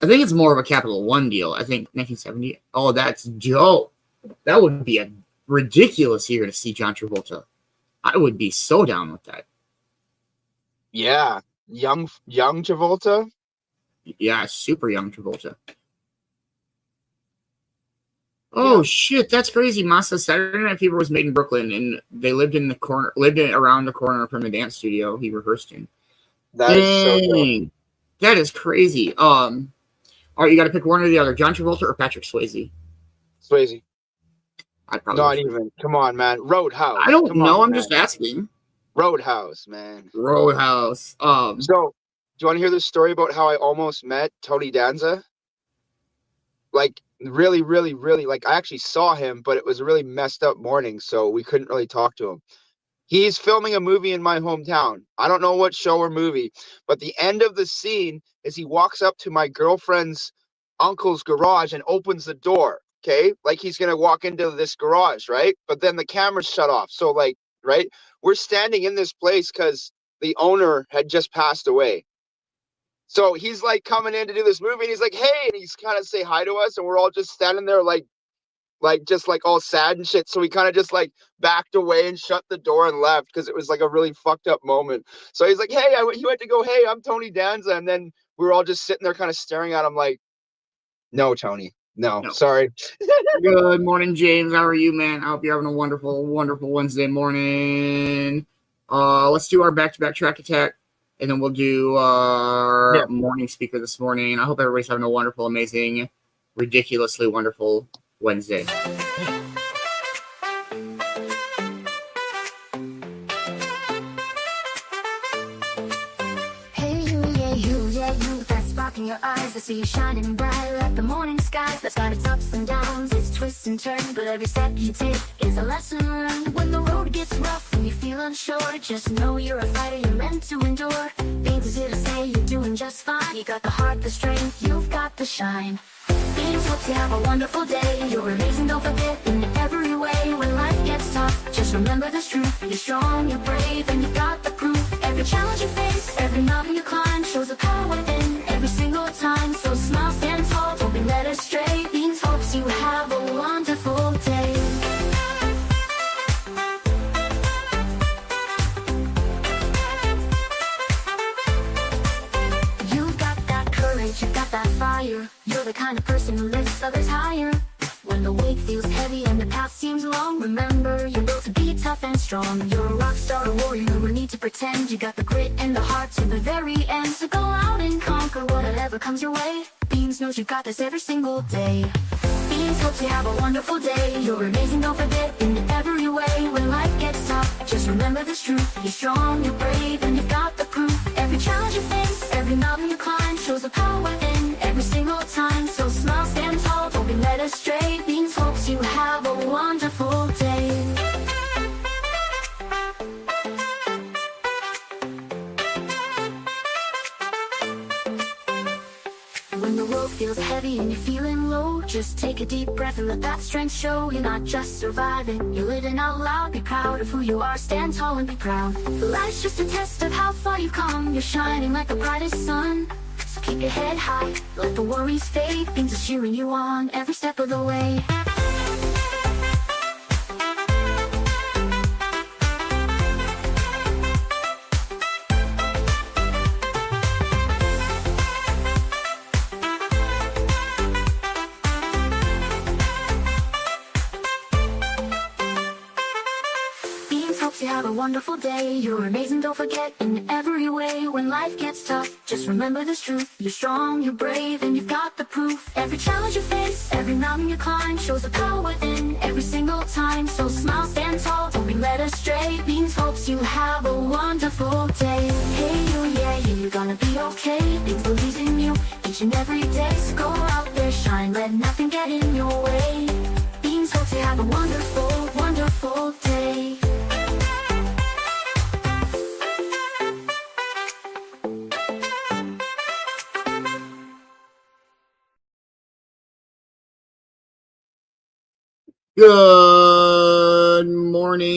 I think it's more of a Capital One deal. I think 1970. Oh, that's dope. That would be a ridiculous year to see John Travolta. I would be so down with that. Yeah, young Travolta. Yeah, super young Travolta. Oh shit, that's crazy. Masa Saturday Night Fever was made in Brooklyn, and they lived around the corner from the dance studio he rehearsed in. That is so dope. That is crazy. All right, you got to pick one or the other: John Travolta or Patrick Swayze. Swayze. I'd probably not even. Come on, man. Roadhouse. I don't know. I'm just asking. Roadhouse, man. Roadhouse. So, do you want to hear the story about how I almost met Tony Danza? Like, really, like, I actually saw him, but it was a really messed up morning, so we couldn't really talk to him. He's filming a movie in my hometown. I don't know what show or movie, but the end of the scene is he walks up to my girlfriend's uncle's garage and opens the door. Okay, like he's gonna walk into this garage, right? But then the camera's shut off. So, like, right, we're standing in this place because the owner had just passed away. So he's like coming in to do this movie, and he's like, "Hey," and he's kind of say hi to us, and we're all just standing there, like just like all sad and shit. So we kind of just like backed away and shut the door and left because it was like a really fucked up moment. So he's like, "Hey," he went to go, "Hey, I'm Tony Danza," and then we were all just sitting there, kind of staring at him, like, "No, Tony." No, sorry. Good morning, James. How are you, man? I hope you're having a wonderful, wonderful Wednesday morning. Let's do our back-to-back track attack, and then we'll do our morning speaker this morning. I hope everybody's having a wonderful, amazing, ridiculously wonderful Wednesday. In your eyes, I see you shining bright like the morning sky. That's got its ups and downs, its twists and turns, but every step you take is a lesson learned. When the road gets rough and you feel unsure, just know you're a fighter, you're meant to endure. Beanz is here to say you're doing just fine. You got the heart, the strength, you've got the shine. Beanz hopes you have a wonderful day. You're amazing, don't forget, in every way. When life gets tough, just remember this truth. You're strong, you're brave, and you've got the proof. Every challenge you face, every mountain you climb, shows the power within every single time. So smile, stand tall, don't be led astray. Beanz hopes you have a wonderful day. You've got that courage, you've got that fire. You're the kind of person who lifts others higher. When the weight feels heavy and the path seems long, remember you're built to be tough and strong. You're a rock star, a warrior, no need to pretend. You got the grit and the heart to the very end. So go out and conquer whatever comes your way. Beanz Beanz knows you've got this every single day. Beanz hopes you have a wonderful day. You're amazing, don't forget, in every way. When life gets tough, just remember this truth. You're strong, you're brave, and you've got the proof. Every challenge you face, every mountain you climb, shows the power within every single time. So smile, stand tall, don't be led astray. Beanz hopes you have a wonderful day. When the road feels heavy and you're feeling low, just take a deep breath and let that strength show. You're not just surviving, you're living out loud. Be proud of who you are, stand tall and be proud. Life's just a test of how far you've come. You're shining like the brightest sun, so keep your head high, let the worries fade. Beanz are cheering you on every step of the way. Hopes you have a wonderful day. You're amazing, don't forget, in every way. When life gets tough, just remember this truth. You're strong, you're brave, and you've got the proof. Every challenge you face, every mountain you climb, shows the power within every single time. So smile, stand tall, don't be led astray. Beanz hopes you have a wonderful day. Hey you, yeah, you're gonna be okay. Beanz believes in you each and every day. So go out there, shine, let nothing get in your way. Beanz hopes you have a wonderful, wonderful day. Good morning,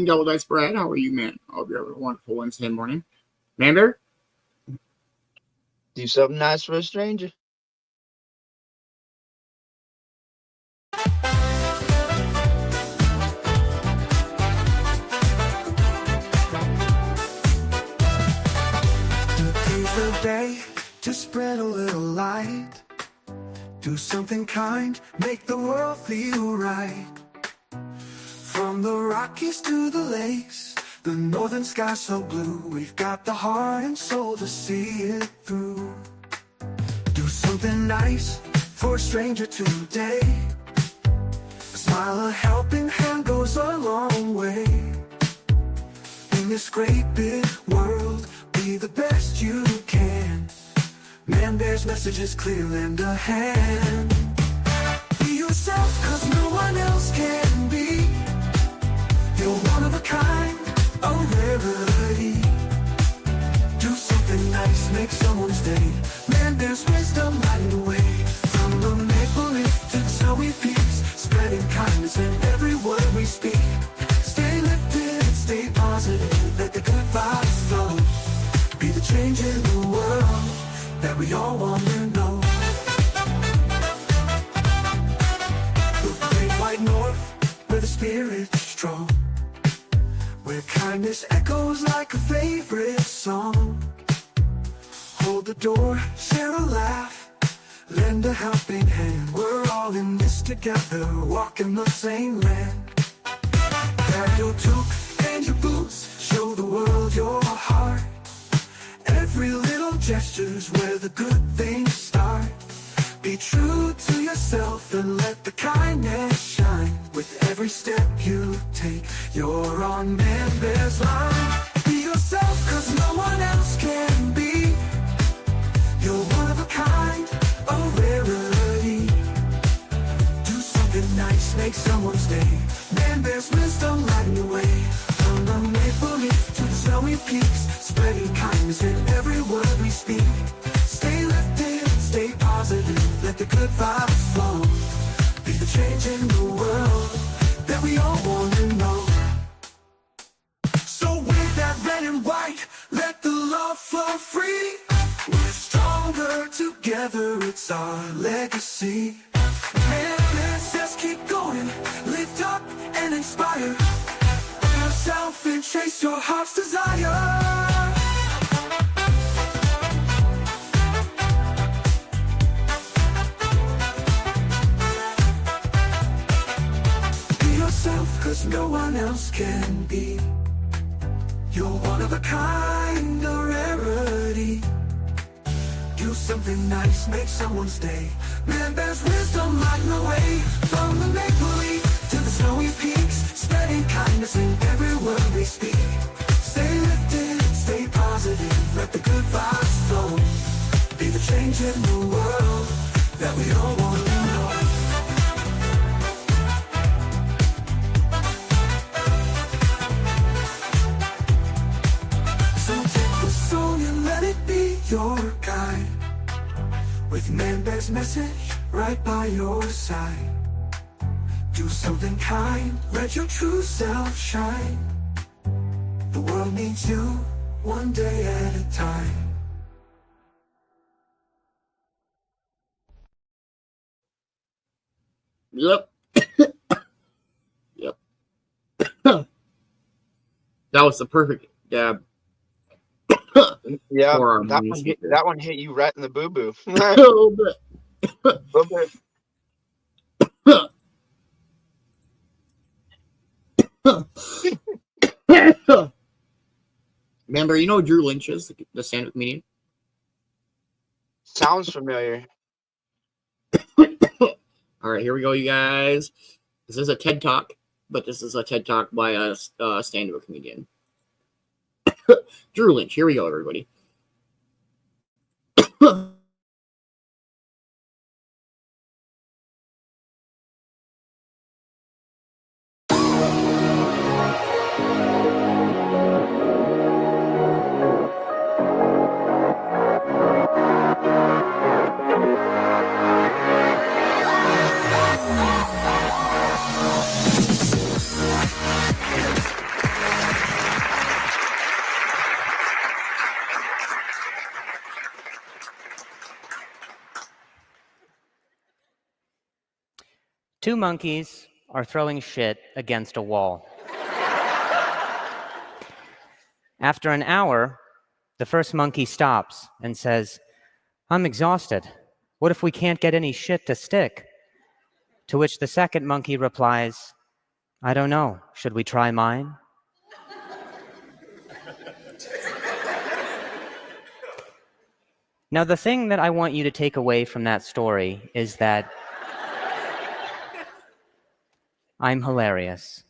Double Dice Brad. How are you, man? I hope you're having a wonderful Wednesday morning. Man-Bear? Do something nice for a stranger. Today's the day to spread a little light. Do something kind, make the world feel right. From the Rockies to the lakes, the northern sky so blue. We've got the heart and soul to see it through. Do something nice for a stranger today. A smile, a helping hand goes a long way. In this great big world, be the best you can. Man-Bear's message is clear, lend a hand. Be yourself, cause no one else can be. You're one of a kind, a rarity. Do something nice, make someone's day. Man-Bear's wisdom lighting the way. From the maple leaf to snowy peaks, spreading kindness in every word we speak. Stay lifted, stay positive, let the good vibes flow. Be the change in the world that we all want to know. The great white north, where the spirit's strong, where kindness echoes like a favorite song. Hold the door, share a laugh, lend a helping hand. We're all in this together, walking the same land. Grab your toque and your boots, show the world your heart. Every little gesture's where the good things start. Be true to yourself and let the kindness shine. With every step you take, you're on Man-Bear's line. Be yourself, cause no one else can be. You're one of a kind, a rarity. Do something nice, make someone's day. Man-Bear's wisdom lighting the way. From the maple leaf to the snowy peaks, spreading kindness in every word we speak. Stay lifted, stay positive, let the good vibes flow. Be the change in the world that we all want to know. So wave that red and white, let the love flow free. We're stronger together, it's our legacy. Man, let's just keep going, lift up and inspire yourself and chase your heart's desire. Cause no one else can be. You're one of a kind, a rarity. Do something something nice, make someone stay. Man-Bear's wisdom lighting the way. From the make-believe to the snowy peaks, spreading kindness in every word they speak. Stay lifted, stay positive, let the good vibes flow. Be the change in the world that we all want to know. So take the soul and let it be your guide, with Man-Bear's message right by your side. Do something kind, let your true self shine. The world needs you, one day at a time. Yep. Yep. That was the perfect dab. Yeah, For our that morning one, speaker. that one hit you right in the boo-boo. A little bit. Little bit. Remember, you know who Drew Lynch is, the stand-up comedian? Sounds familiar. All right, here we go, you guys. This is a TED Talk, but this is a TED Talk by a stand-up comedian. Drew Lynch. Here we go, everybody. Two monkeys are throwing shit against a wall. After an hour, the first monkey stops and says, "I'm exhausted. What if we can't get any shit to stick?" To which the second monkey replies, "I don't know. Should we try mine?" Now, the thing that I want you to take away from that story is that I'm hilarious.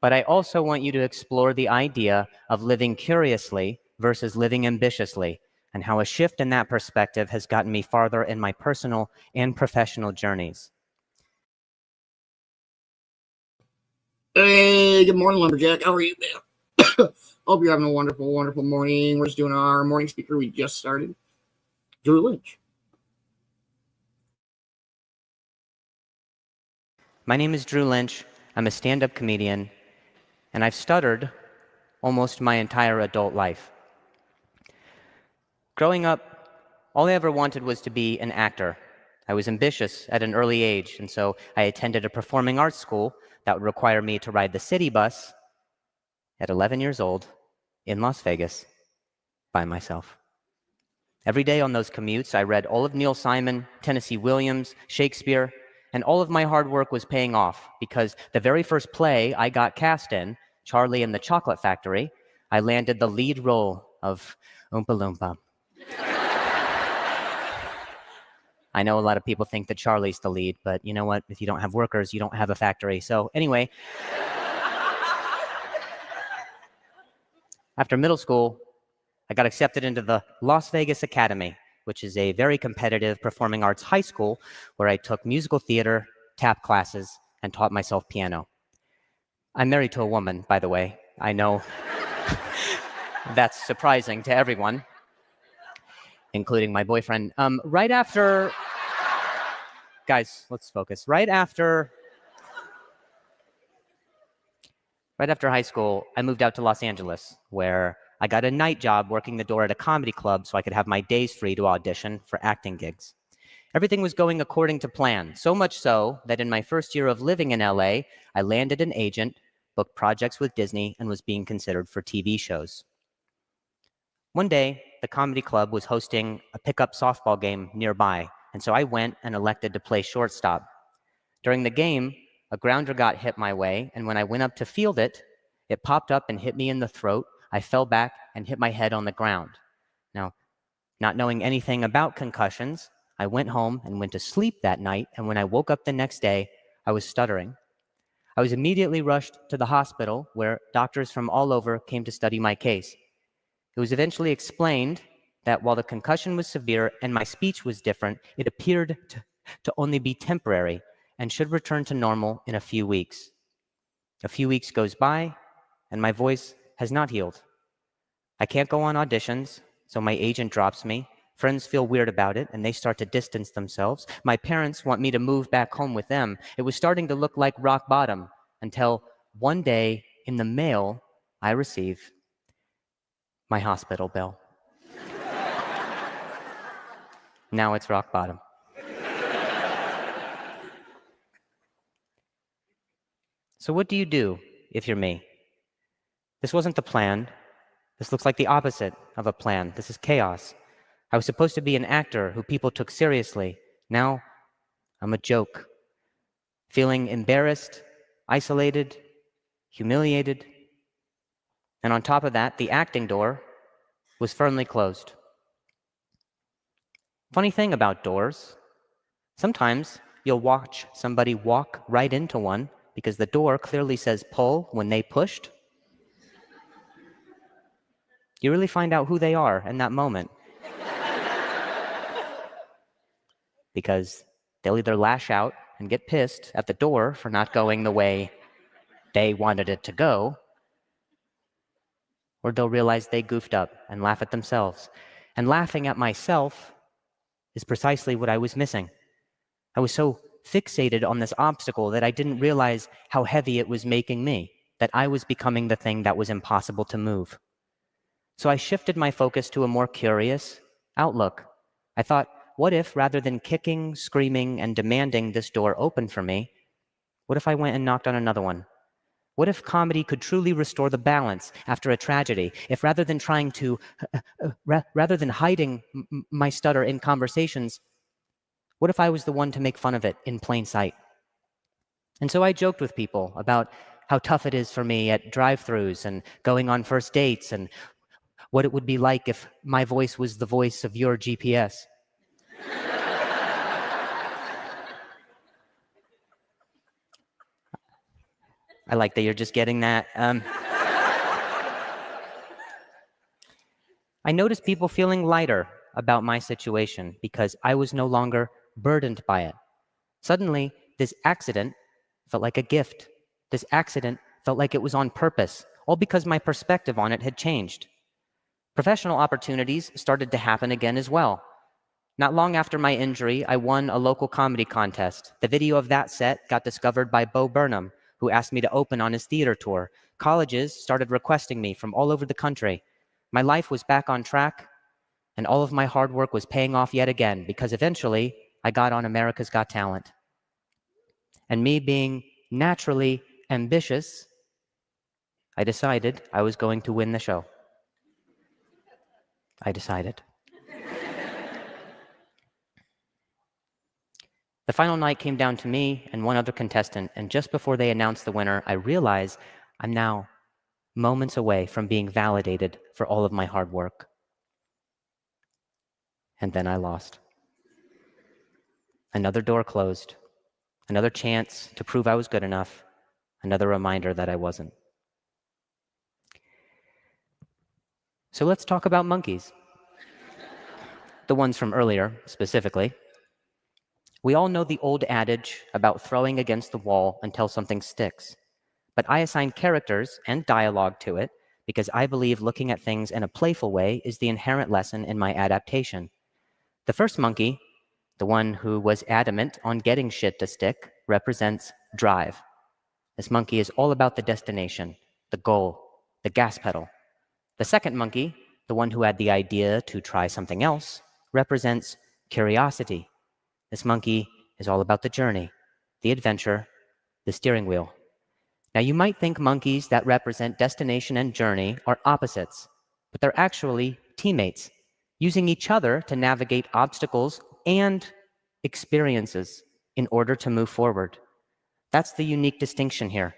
But I also want you to explore the idea of living curiously versus living ambitiously, and how a shift in that perspective has gotten me farther in my personal and professional journeys. Hey, good morning, Lumberjack. How are you, man? Hope you're having a wonderful, wonderful morning. We're just doing our morning speaker. We just started. Drew Lynch. My name is Drew Lynch. I'm a stand-up comedian, and I've stuttered almost my entire adult life. Growing up, all I ever wanted was to be an actor. I was ambitious at an early age, and so I attended a performing arts school that would require me to ride the city bus at 11 years old in Las Vegas by myself. Every day on those commutes, I read all of Neil Simon, Tennessee Williams, Shakespeare, and all of my hard work was paying off, because the very first play I got cast in, Charlie and the Chocolate Factory, I landed the lead role of Oompa Loompa. I know a lot of people think that Charlie's the lead, but you know what? If you don't have workers, you don't have a factory. So anyway, after middle school, I got accepted into the Las Vegas Academy, which is a very competitive performing arts high school where I took musical theater, tap classes, and taught myself piano. I'm married to a woman, by the way. I know that's surprising to everyone, including my boyfriend. Right after... Guys, let's focus. Right after high school, I moved out to Los Angeles, where I got a night job working the door at a comedy club so I could have my days free to audition for acting gigs. Everything was going according to plan, so much so that in my first year of living in LA, I landed an agent, booked projects with Disney, and was being considered for TV shows. One day, the comedy club was hosting a pickup softball game nearby, and so I went and elected to play shortstop. During the game, a grounder got hit my way, and when I went up to field it, it popped up and hit me in the throat. I fell back and hit my head on the ground. Now, Not knowing anything about concussions, I went home and went to sleep that night, and when I woke up the next day, I was stuttering. I was immediately rushed to the hospital where doctors from all over came to study my case. It was eventually explained that while the concussion was severe and my speech was different, it appeared to only be temporary and should return to normal in a few weeks. A few weeks goes by, and my voice has not healed. I can't go on auditions, so my agent drops me. Friends feel weird about it, and they start to distance themselves. My parents want me to move back home with them. It was starting to look like rock bottom until one day in the mail, I receive my hospital bill. Now it's rock bottom. So what do you do if you're me? This wasn't the plan. This looks like the opposite of a plan. This is chaos. I was supposed to be an actor who people took seriously. Now I'm a joke. Feeling embarrassed, isolated, humiliated. And on top of that, the acting door was firmly closed. Funny thing about doors, sometimes you'll watch somebody walk right into one because the door clearly says pull when they pushed. You really find out who they are in that moment. Because they'll either lash out and get pissed at the door for not going the way they wanted it to go, or they'll realize they goofed up and laugh at themselves. And laughing at myself is precisely what I was missing. I was so fixated on this obstacle that I didn't realize how heavy it was making me, that I was becoming the thing that was impossible to move. So I shifted my focus to a more curious outlook. I thought, what if, rather than kicking, screaming, and demanding this door open for me, what if I went and knocked on another one? What if comedy could truly restore the balance after a tragedy? If rather than hiding my stutter in conversations, what if I was the one to make fun of it in plain sight? And so I joked with people about how tough it is for me at drive-thrus and going on first dates and what it would be like if my voice was the voice of your GPS. I like that you're just getting that. I noticed people feeling lighter about my situation because I was no longer burdened by it. Suddenly, this accident felt like a gift. This accident felt like it was on purpose, all because my perspective on it had changed. Professional opportunities started to happen again as well. Not long after my injury, I won a local comedy contest. The video of that set got discovered by Bo Burnham, who asked me to open on his theater tour. Colleges started requesting me from all over the country. My life was back on track, and all of my hard work was paying off yet again, because eventually I got on America's Got Talent. And me being naturally ambitious, I decided I was going to win the show. I decided. The final night came down to me and one other contestant, and just before they announced the winner, I realized I'm now moments away from being validated for all of my hard work. And then I lost. Another door closed, another chance to prove I was good enough, another reminder that I wasn't. So let's talk about monkeys. The ones from earlier, specifically. We all know the old adage about throwing against the wall until something sticks. But I assign characters and dialogue to it because I believe looking at things in a playful way is the inherent lesson in my adaptation. The first monkey, the one who was adamant on getting shit to stick, represents drive. This monkey is all about the destination, the goal, the gas pedal. The second monkey, the one who had the idea to try something else, represents curiosity. This monkey is all about the journey, the adventure, the steering wheel. Now, you might think monkeys that represent destination and journey are opposites, but they're actually teammates, using each other to navigate obstacles and experiences in order to move forward. That's the unique distinction here.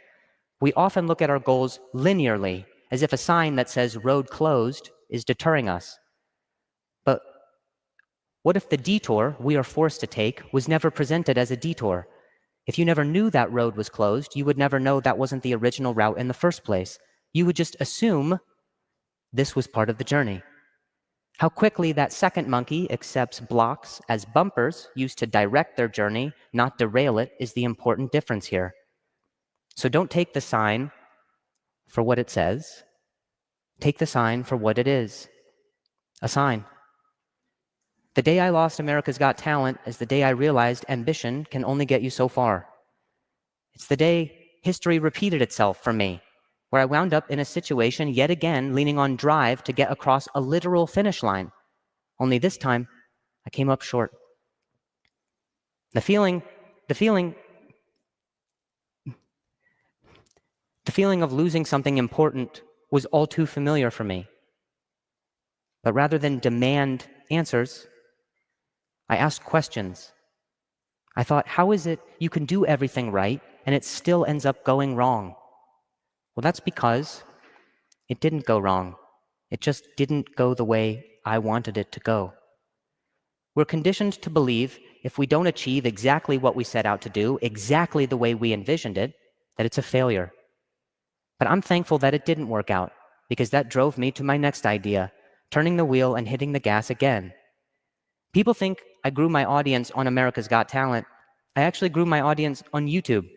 We often look at our goals linearly, as if a sign that says road closed is deterring us. But What if the detour we are forced to take was never presented as a detour? If you never knew that road was closed, you would never know that wasn't the original route in the first place. You would just assume this was part of the journey. How quickly that second monkey accepts blocks as bumpers used to direct their journey, not derail it, is the important difference here. So don't take the sign for what it says. Take the sign for what it is, a sign. The day I lost America's Got Talent is the day I realized ambition can only get you so far. It's the day history repeated itself for me, where I wound up in a situation yet again leaning on drive to get across a literal finish line. Only this time, I came up short. The feeling of losing something important was all too familiar for me. But rather than demand answers, I asked questions. I thought, how is it you can do everything right and it still ends up going wrong? Well, that's because it didn't go wrong. It just didn't go the way I wanted it to go. We're conditioned to believe if we don't achieve exactly what we set out to do, exactly the way we envisioned it, that it's a failure. But I'm thankful that it didn't work out, because that drove me to my next idea, turning the wheel and hitting the gas again. People think I grew my audience on America's Got Talent. I actually grew my audience on YouTube.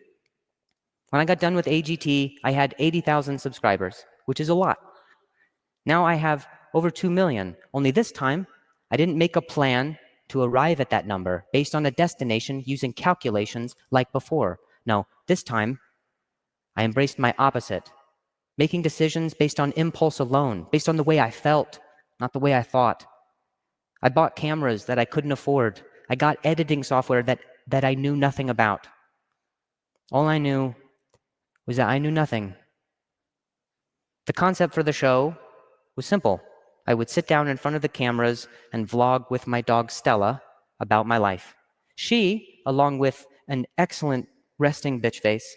When I got done with AGT, I had 80,000 subscribers, which is a lot. Now I have over 2 million. Only this time, I didn't make a plan to arrive at that number based on a destination using calculations like before. No, this time, I embraced my opposite, making decisions based on impulse alone, based on the way I felt, not the way I thought. I bought cameras that I couldn't afford. I got editing software that I knew nothing about. All I knew was that I knew nothing. The concept for the show was simple. I would sit down in front of the cameras and vlog with my dog Stella about my life. She, along with an excellent resting bitch face,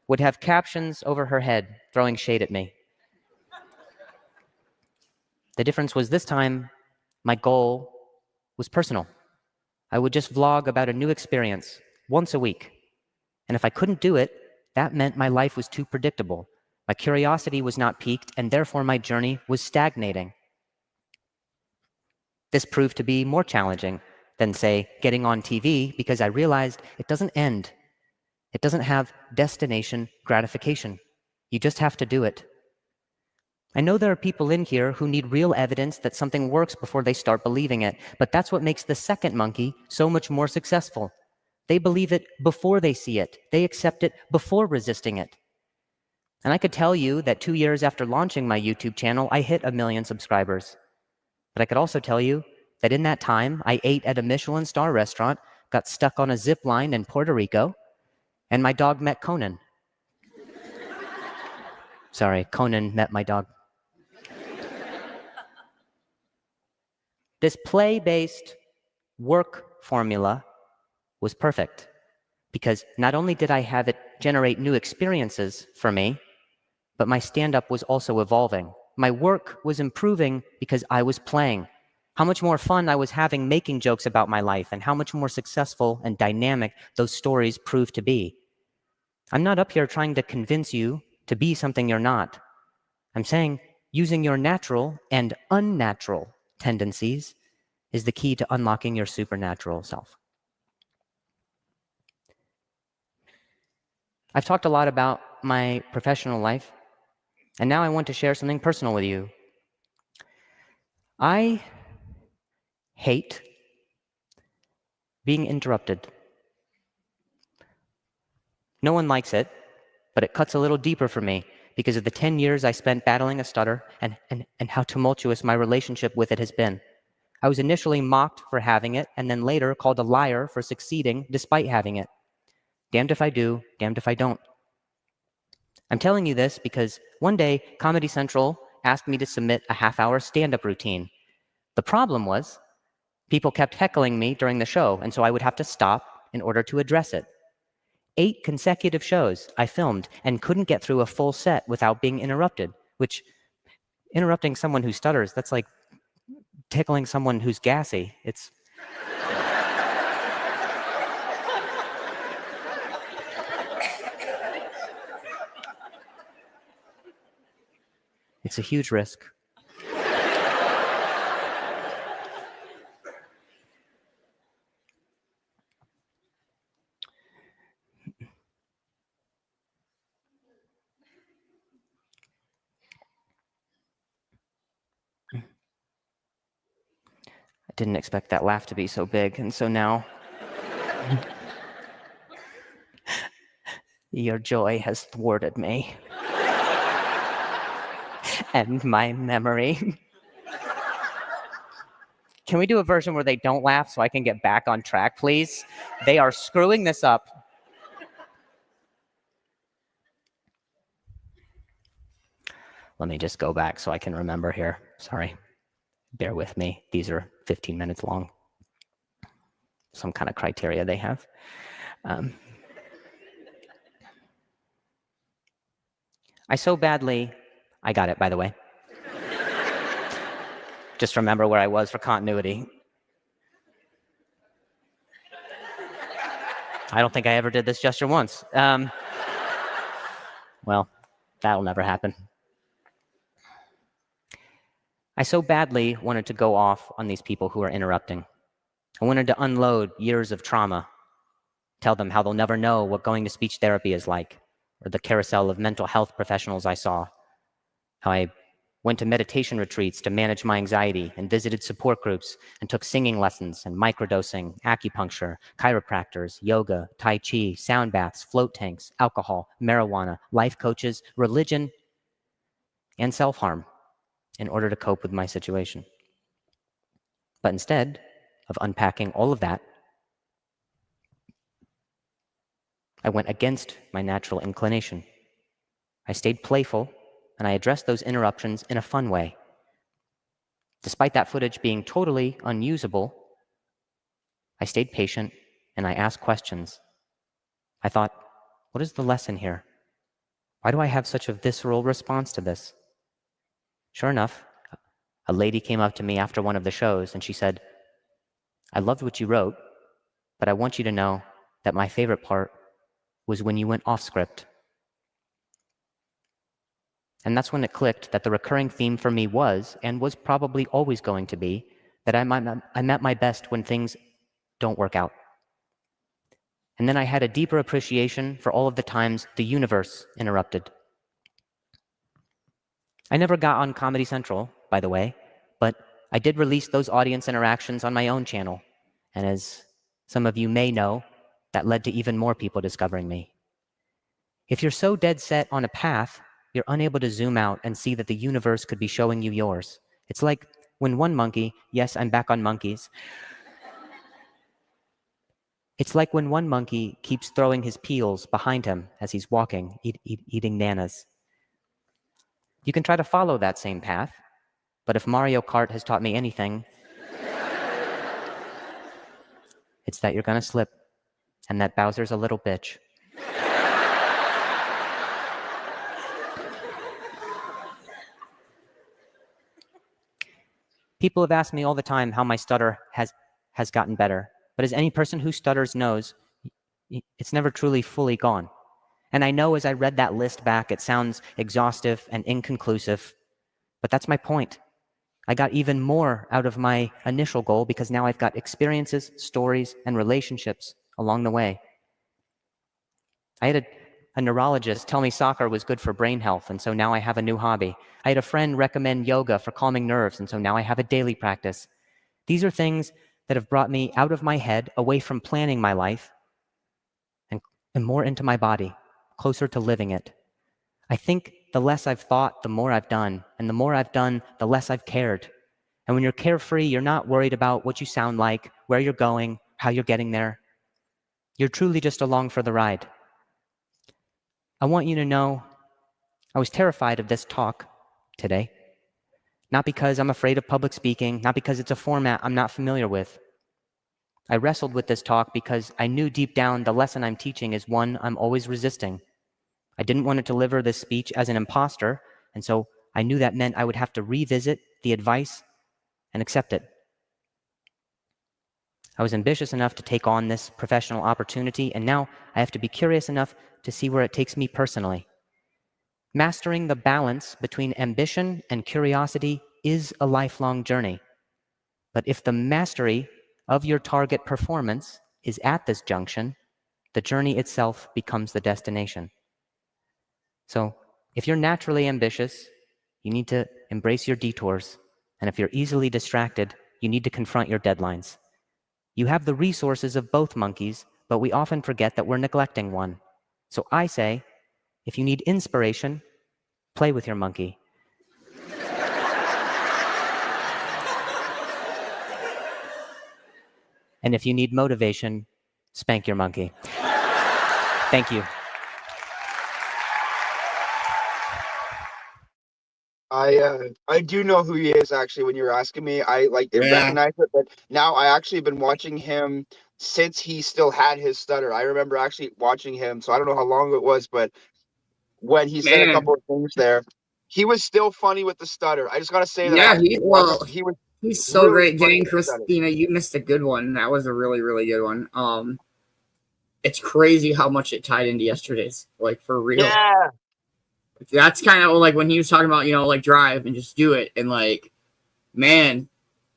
would have captions over her head throwing shade at me. The difference was this time, my goal was personal. I would just vlog about a new experience once a week. And if I couldn't do it, that meant my life was too predictable. My curiosity was not piqued, and therefore my journey was stagnating. This proved to be more challenging than, say, getting on TV, because I realized it doesn't end. It doesn't have destination gratification. You just have to do it. I know there are people in here who need real evidence that something works before they start believing it, but that's what makes the second monkey so much more successful. They believe it before they see it. They accept it before resisting it. And I could tell you that 2 years after launching my YouTube channel, I hit 1 million subscribers. But I could also tell you that in that time, I ate at a Michelin star restaurant, got stuck on a zip line in Puerto Rico, and my dog met Conan. Sorry, Conan met my dog. This play-based work formula was perfect, because not only did I have it generate new experiences for me, but my stand-up was also evolving. My work was improving because I was playing. How much more fun I was having making jokes about my life, and how much more successful and dynamic those stories proved to be. I'm not up here trying to convince you to be something you're not. I'm saying using your natural and unnatural tendencies is the key to unlocking your supernatural self. I've talked a lot about my professional life, and now I want to share something personal with you. I hate being interrupted. No one likes it, but it cuts a little deeper for me because of the 10 years I spent battling a stutter and how tumultuous my relationship with it has been. I was initially mocked for having it, and then later called a liar for succeeding despite having it. Damned if I do, damned if I don't. I'm telling you this because one day, Comedy Central asked me to submit a half-hour stand-up routine. The problem was, people kept heckling me during the show, and so I would have to stop in order to address it. 8 consecutive shows I filmed and couldn't get through a full set without being interrupted, which Interrupting someone who stutters, that's like tickling someone who's gassy. It's a huge risk. I didn't expect that laugh to be so big, and so now your joy has thwarted me and my memory. Can we do a version where they don't laugh so I can get back on track, please? They are screwing this up. Let me just go back so I can remember here. Sorry. Bear with me. These are 15 minutes long. Some kind of criteria they have. I got it, by the way. Just remember where I was for continuity. I don't think I ever did this gesture once. Well, that'll never happen. I so badly wanted to go off on these people who are interrupting. I wanted to unload years of trauma, tell them how they'll never know what going to speech therapy is like, or the carousel of mental health professionals I saw, how I went to meditation retreats to manage my anxiety and visited support groups and took singing lessons and microdosing, acupuncture, chiropractors, yoga, tai chi, sound baths, float tanks, alcohol, marijuana, life coaches, religion, and self-harm in order to cope with my situation. But instead of unpacking all of that, I went against my natural inclination. I stayed playful, and I addressed those interruptions in a fun way. Despite that footage being totally unusable, I stayed patient, and I asked questions. I thought, what is the lesson here? Why do I have such a visceral response to this? Sure enough, a lady came up to me after one of the shows, and she said, I loved what you wrote, but I want you to know that my favorite part was when you went off script. And that's when it clicked that the recurring theme for me was, and was probably always going to be, that I'm at my best when things don't work out. And then I had a deeper appreciation for all of the times the universe interrupted. I never got on Comedy Central, by the way, but I did release those audience interactions on my own channel. And as some of you may know, that led to even more people discovering me. If you're so dead set on a path, you're unable to zoom out and see that the universe could be showing you yours. It's like when one monkey, yes, I'm back on monkeys. It's like when one monkey keeps throwing his peels behind him as he's walking, eating nanas. You can try to follow that same path, but if Mario Kart has taught me anything, it's that you're gonna slip, and that Bowser's a little bitch. People have asked me all the time how my stutter has gotten better, but as any person who stutters knows, it's never truly fully gone. And I know as I read that list back, it sounds exhaustive and inconclusive, but that's my point. I got even more out of my initial goal because now I've got experiences, stories, and relationships along the way. I had a neurologist tell me soccer was good for brain health, and so now I have a new hobby. I had a friend recommend yoga for calming nerves, and so now I have a daily practice. These are things that have brought me out of my head, away from planning my life, and more into my body, closer to living it. I think the less I've thought, the more I've done, and the more I've done, the less I've cared. And when you're carefree, you're not worried about what you sound like, where you're going, how you're getting there. You're truly just along for the ride. I want you to know I was terrified of this talk today. Not because I'm afraid of public speaking, not because it's a format I'm not familiar with. I wrestled with this talk because I knew deep down the lesson I'm teaching is one I'm always resisting. I didn't want to deliver this speech as an imposter, and so I knew that meant I would have to revisit the advice and accept it. I was ambitious enough to take on this professional opportunity, and now I have to be curious enough to see where it takes me personally. Mastering the balance between ambition and curiosity is a lifelong journey. But if the mastery of your target performance is at this junction, the journey itself becomes the destination. So, if you're naturally ambitious, you need to embrace your detours. And if you're easily distracted, you need to confront your deadlines. You have the resources of both monkeys, but we often forget that we're neglecting one. So I say, if you need inspiration, play with your monkey. And if you need motivation, spank your monkey. Thank you. I do know who he is, actually. When you were asking me, I recognize it, but now I actually been watching him since he still had his stutter. I remember actually watching him, so I don't know how long it was, but when he said a couple of things there, he was still funny with the stutter. I just gotta say that. Yeah, he's so really great. Jane Christina, you missed a good one. That was a really, really good one. It's crazy how much it tied into yesterday's, like, for real. Yeah. That's kind of like when he was talking about, like, drive and just do it. And, like, man,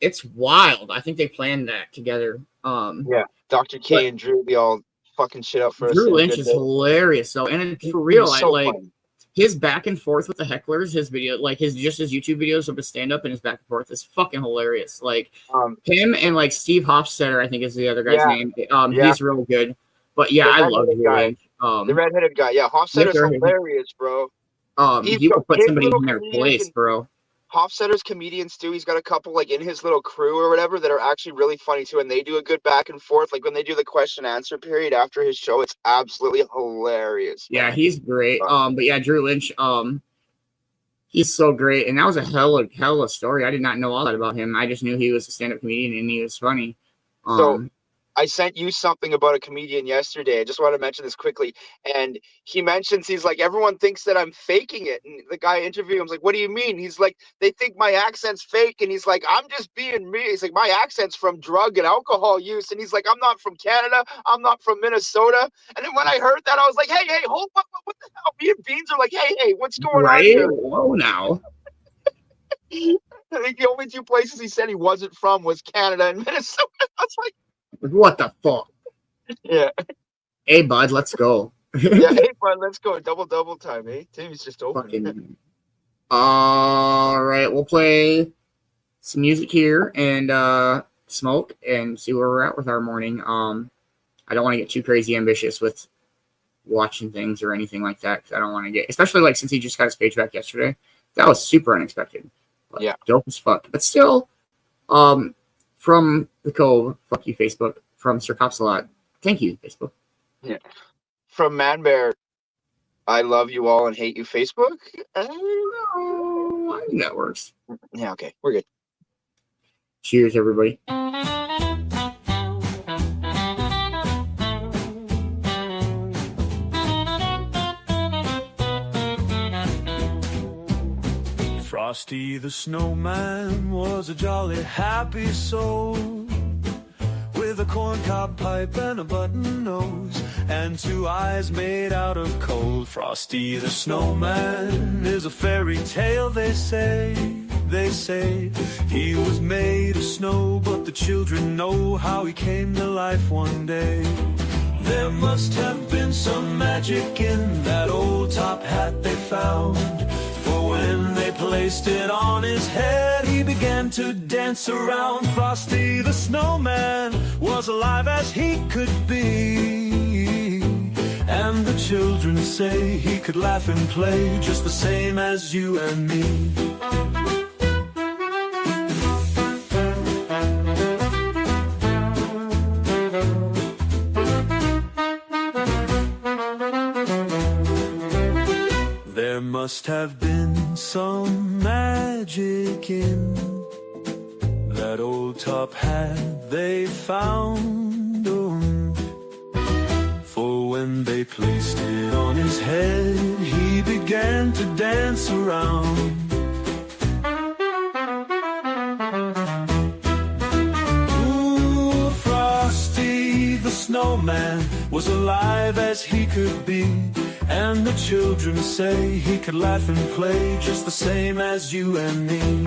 it's wild. I think they planned that together. Yeah, Dr. K and Drew be all fucking shit up for us. Drew Lynch is hilarious, though. And for real, so like, funny. His back and forth with the hecklers, his video, like, his YouTube videos of his stand-up and his back and forth is fucking hilarious. Like, him and, like, Steve Hofstetter, I think is the other guy's name. He's really good. But, yeah, I love Drew Lynch. The redheaded guy. Yeah, Hofstetter's hilarious, bro. He will put somebody in their place, bro. Hofstetter's comedians too. He's got a couple like in his little crew or whatever that are actually really funny too, and they do a good back and forth. Like when they do the question answer period after his show, it's absolutely hilarious. Yeah, he's great. But yeah, Drew Lynch, he's so great, and that was a hell of story. I did not know all that about him. I just knew he was a stand-up comedian and he was funny. So I sent you something about a comedian yesterday. I just want to mention this quickly. And he mentions, he's like, everyone thinks that I'm faking it. And the guy interviewing him was like, what do you mean? He's like, they think my accent's fake. And he's like, I'm just being me. He's like, my accent's from drug and alcohol use. And he's like, I'm not from Canada. I'm not from Minnesota. And then when I heard that, I was like, hey, hold on. What the hell? Me and Beanz are like, hey, what's going on here? Whoa, now. I think the only two places he said he wasn't from was Canada and Minnesota. I was like, what the fuck? Yeah. Hey, bud, let's go. Yeah, hey, bud, let's go. Double time, eh? Timmy's just open. All right, we'll play some music here and smoke and see where we're at with our morning. I don't want to get too crazy ambitious with watching things or anything like that, because I don't want to get, especially like since he just got his page back yesterday. That was super unexpected. But yeah. Dope as fuck. But still, from the Cove, fuck you, Facebook. From Sir Cops a Lot, thank you, Facebook. Yeah. From Man-Bear, I love you all and hate you, Facebook. I think that works. Yeah, okay, we're good. Cheers, everybody. Frosty the Snowman was a jolly happy soul, with a corncob pipe and a button nose and two eyes made out of coal. Frosty the Snowman is a fairy tale, they say. They say he was made of snow, but the children know how he came to life one day. There must have been some magic in that old top hat they found, for when they placed it on his head, he began to dance around. Frosty the Snowman was alive as he could be, and the children say he could laugh and play just the same as you and me. There must have been some magic in that old top hat they found. For when they placed it on his head, he began to dance around. was alive as he could be. And the children say he could laugh and play just the same as you and me.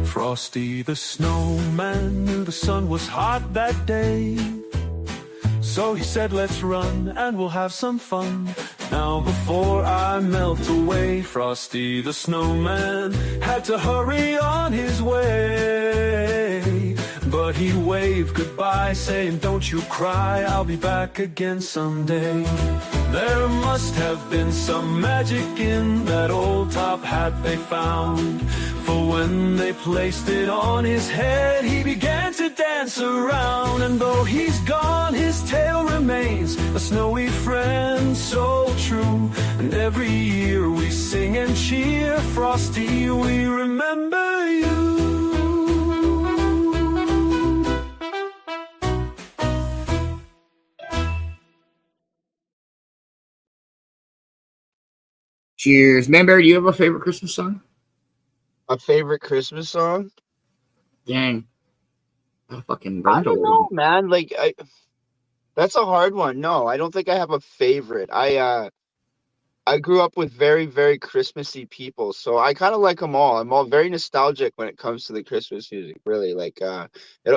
Frosty the snowman knew the sun was hot that day, so he said, let's run and we'll have some fun. Now before I melt away, Frosty the snowman had to hurry on his way. But he waved goodbye, saying, don't you cry, I'll be back again someday. There must have been some magic in that old top hat they found, for when they placed it on his head, he began to dance around. And though he's gone, his tale remains, a snowy friend so true. And every year we sing and cheer, Frosty, we remember you. Cheers. Man-Bear, do you have a favorite Christmas song? A favorite Christmas song? Dang. I fucking I don't know, man. Like, that's a hard one. No, I don't think I have a favorite. I grew up with very, very Christmassy people, so I kind of like them all. I'm all very nostalgic when it comes to the Christmas music, really. Like,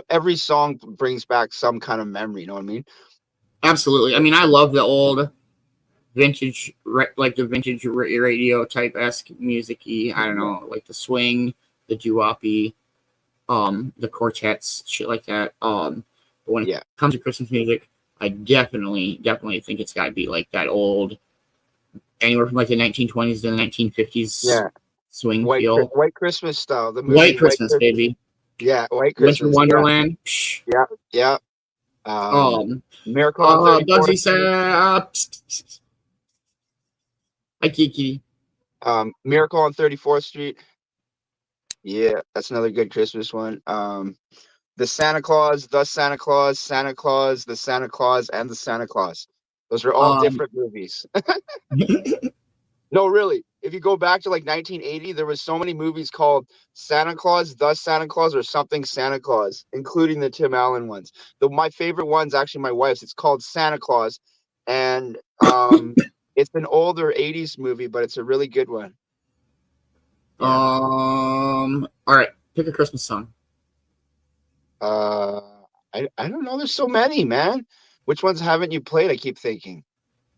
every song brings back some kind of memory, you know what I mean? Absolutely. I mean, I love the old vintage, like the vintage radio type-esque music-y. I don't know, like the swing, the doo-woppy, the quartets, shit like that. But when it comes to Christmas music, I definitely think it's got to be like that old, anywhere from like the 1920s to the 1950s swing feel. White Christmas style. The movie White Christmas, baby. Yeah, White Christmas. Winter Wonderland. Yeah. Miracle on 34th Bugsy said, hi, Kiki. Miracle on 34th Street. Yeah, that's another good Christmas one. The Santa Claus, the Santa Claus, Santa Claus, the Santa Claus, and the Santa Claus. Those are all different movies. No, really. If you go back to like 1980, there was so many movies called Santa Claus, the Santa Claus, or something Santa Claus, including the Tim Allen ones. My favorite one's actually my wife's. It's called Santa Claus, and it's an older 80s movie, but it's a really good one. All right, pick a Christmas song. I don't know. There's so many, man. Which ones haven't you played? I keep thinking.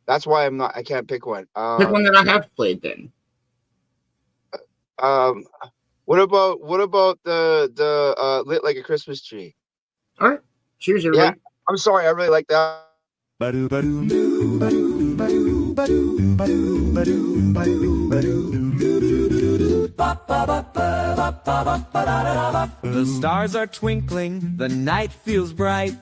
That's why I can't pick one. Pick one that I have played then. What about the Lit Like a Christmas Tree? All right. Cheers, everybody. Yeah. I'm sorry, I really like that. The stars are twinkling, the night feels bright.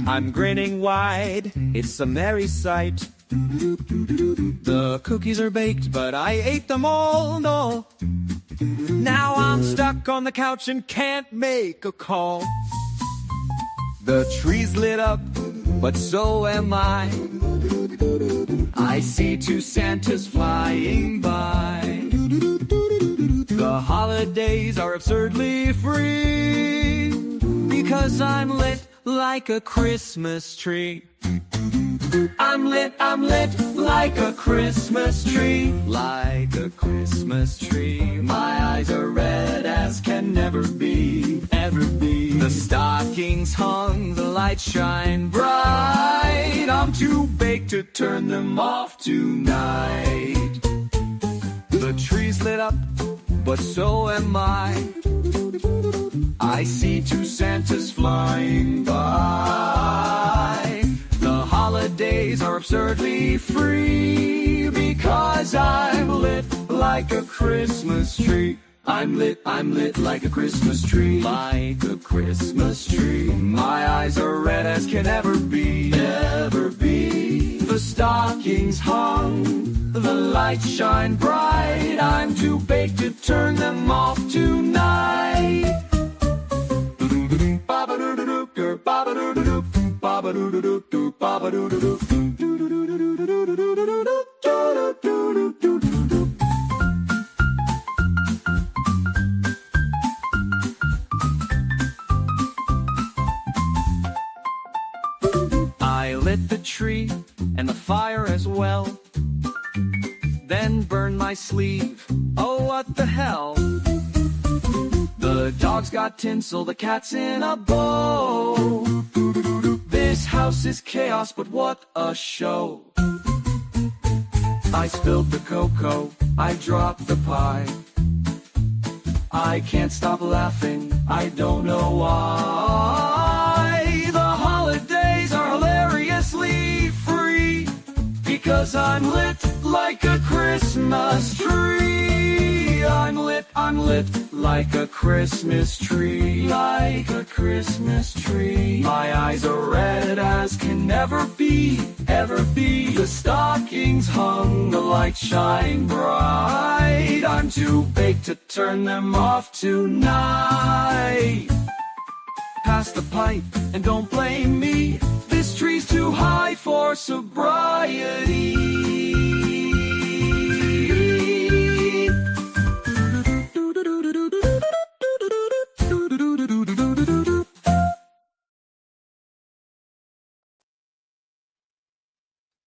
I'm grinning wide, it's a merry sight. The cookies are baked, but I ate them all, no. Now I'm stuck on the couch and can't make a call. The tree's lit up, but so am I. I see two Santas flying by. The holidays are absurdly free, because I'm lit like a Christmas tree. I'm lit like a Christmas tree. Like a Christmas tree. My eyes are red as can never be, ever be. The stockings hung, the lights shine bright. I'm too baked to turn them off tonight. The tree's lit up, but so am I. I see two Santas flying by. The holidays are absurdly free, because I'm lit like a Christmas tree. I'm lit like a Christmas tree. Like a Christmas tree. My eyes are red as can ever be, ever be. The stockings hung, the the lights shine bright. I'm too big to turn them off tonight. I lit the tree and the fire as well, then burned my sleeve. Oh, what the hell? The dog's got tinsel, the cat's in a bow. This house is chaos, but what a show. I spilled the cocoa, I dropped the pie. I can't stop laughing, I don't know why. The holidays are hilariously free, because I'm lit like a Christmas tree. I'm lit like a Christmas tree, like a Christmas tree. My eyes are red as can ever be, ever be. The stockings hung, the lights shine bright. I'm too big to turn them off tonight. Pass the pipe and don't blame me, this tree's too high for sobriety.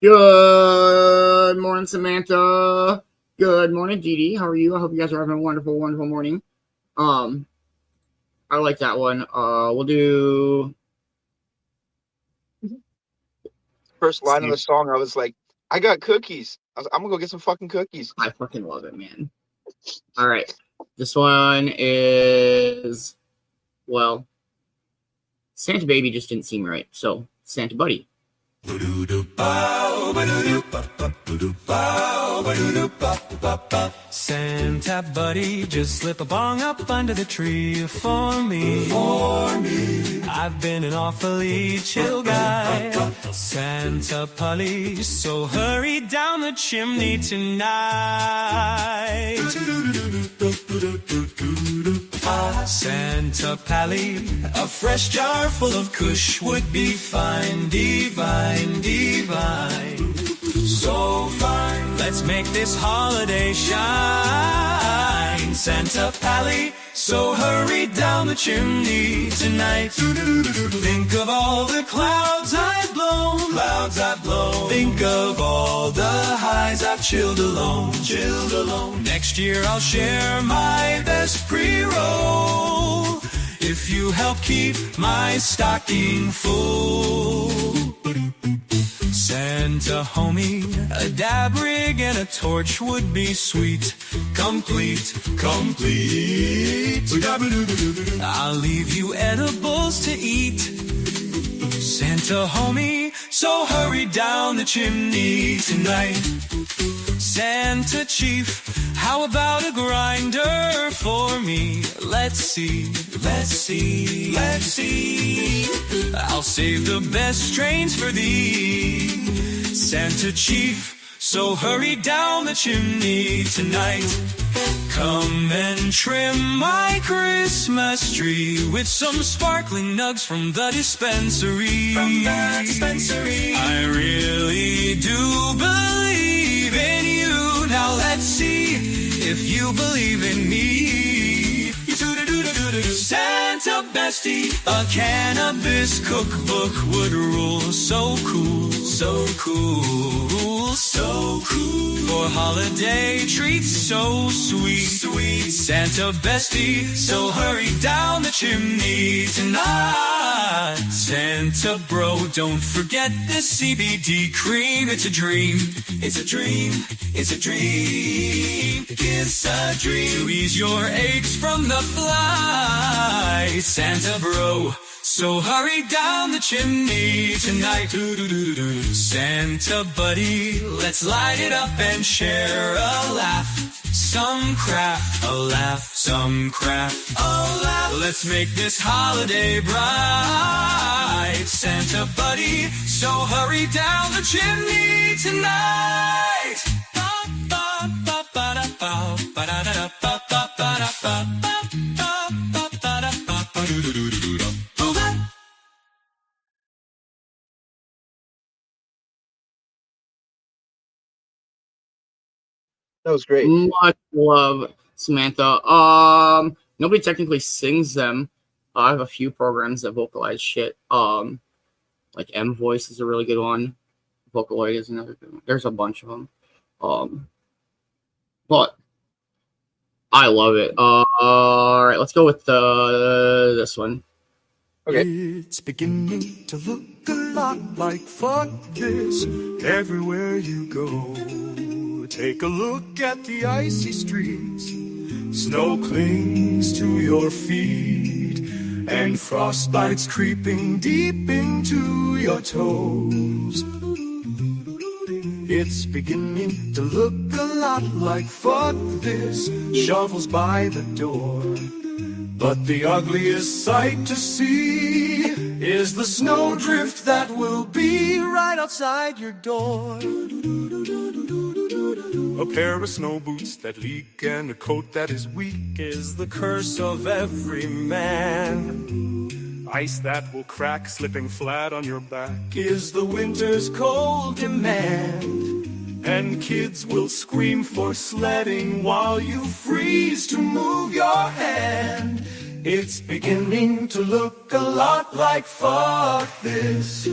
Good morning, Samantha. Good morning, Dee Dee. How are you? I hope you guys are having a wonderful, wonderful morning. I like that one. We'll do First line of the song, I was like, I got cookies. I'm gonna go get some fucking cookies. I fucking love it, man. All right. This one is, well, Santa Baby just didn't seem right. So, Santa Buddy. Santa buddy, just slip a bong up under the tree for me. I've been an awfully chill guy. Santa Pully, so hurry down the chimney tonight. Santa Pally, a fresh jar full of kush would be fine, divine, divine. So fine, let's make this holiday shine. Santa Pally, so hurry down the chimney tonight. Think of all the clouds I've blown, clouds I've blown. Think of all the highs I've chilled alone, chilled alone. Next year I'll share my best pre-roll if you help keep my stocking full. Santa homie, a dab rig and a torch would be sweet, complete, complete. I'll leave you edibles to eat. Santa homie, so hurry down the chimney tonight. Santa chief, how about a grinder for me? Let's see, let's see, let's see. I'll save the best strains for thee. Santa chief, so hurry down the chimney tonight. Come and trim my Christmas tree with some sparkling nugs from the dispensary. I really do believe in you. Now let's see if you believe in me. Santa bestie, a cannabis cookbook would rule. So cool, so cool, so cool. For holiday treats so sweet, sweet. Santa bestie, so hurry down the chimney tonight. Santa bro, don't forget the CBD cream. It's a dream, it's a dream, it's a dream. It's a dream to ease your aches from the fly. Santa bro, so hurry down the chimney tonight. Santa buddy, let's light it up and share a laugh. Some craft, a laugh, some craft, a laugh. Let's make this holiday bright. Santa buddy, so hurry down the chimney tonight. That was great. Much love, Samantha. Nobody technically sings them. I have a few programs that vocalize shit. Like M Voice is a really good one. Vocaloid is another good one. There's a bunch of them. But I love it. All right, let's go with this one. Okay. It's beginning to look a lot like fuck this everywhere you go. Take a look at the icy streets. Snow clings to your feet, and frostbite's creeping deep into your toes. It's beginning to look a lot like fuck this. Shovels by the door. But the ugliest sight to see is the snowdrift that will be right outside your door. A pair of snow boots that leak and a coat that is weak is the curse of every man. Ice that will crack slipping flat on your back is the winter's cold demand. And kids will scream for sledding while you freeze to move your hand. It's beginning to look a lot like fuck this.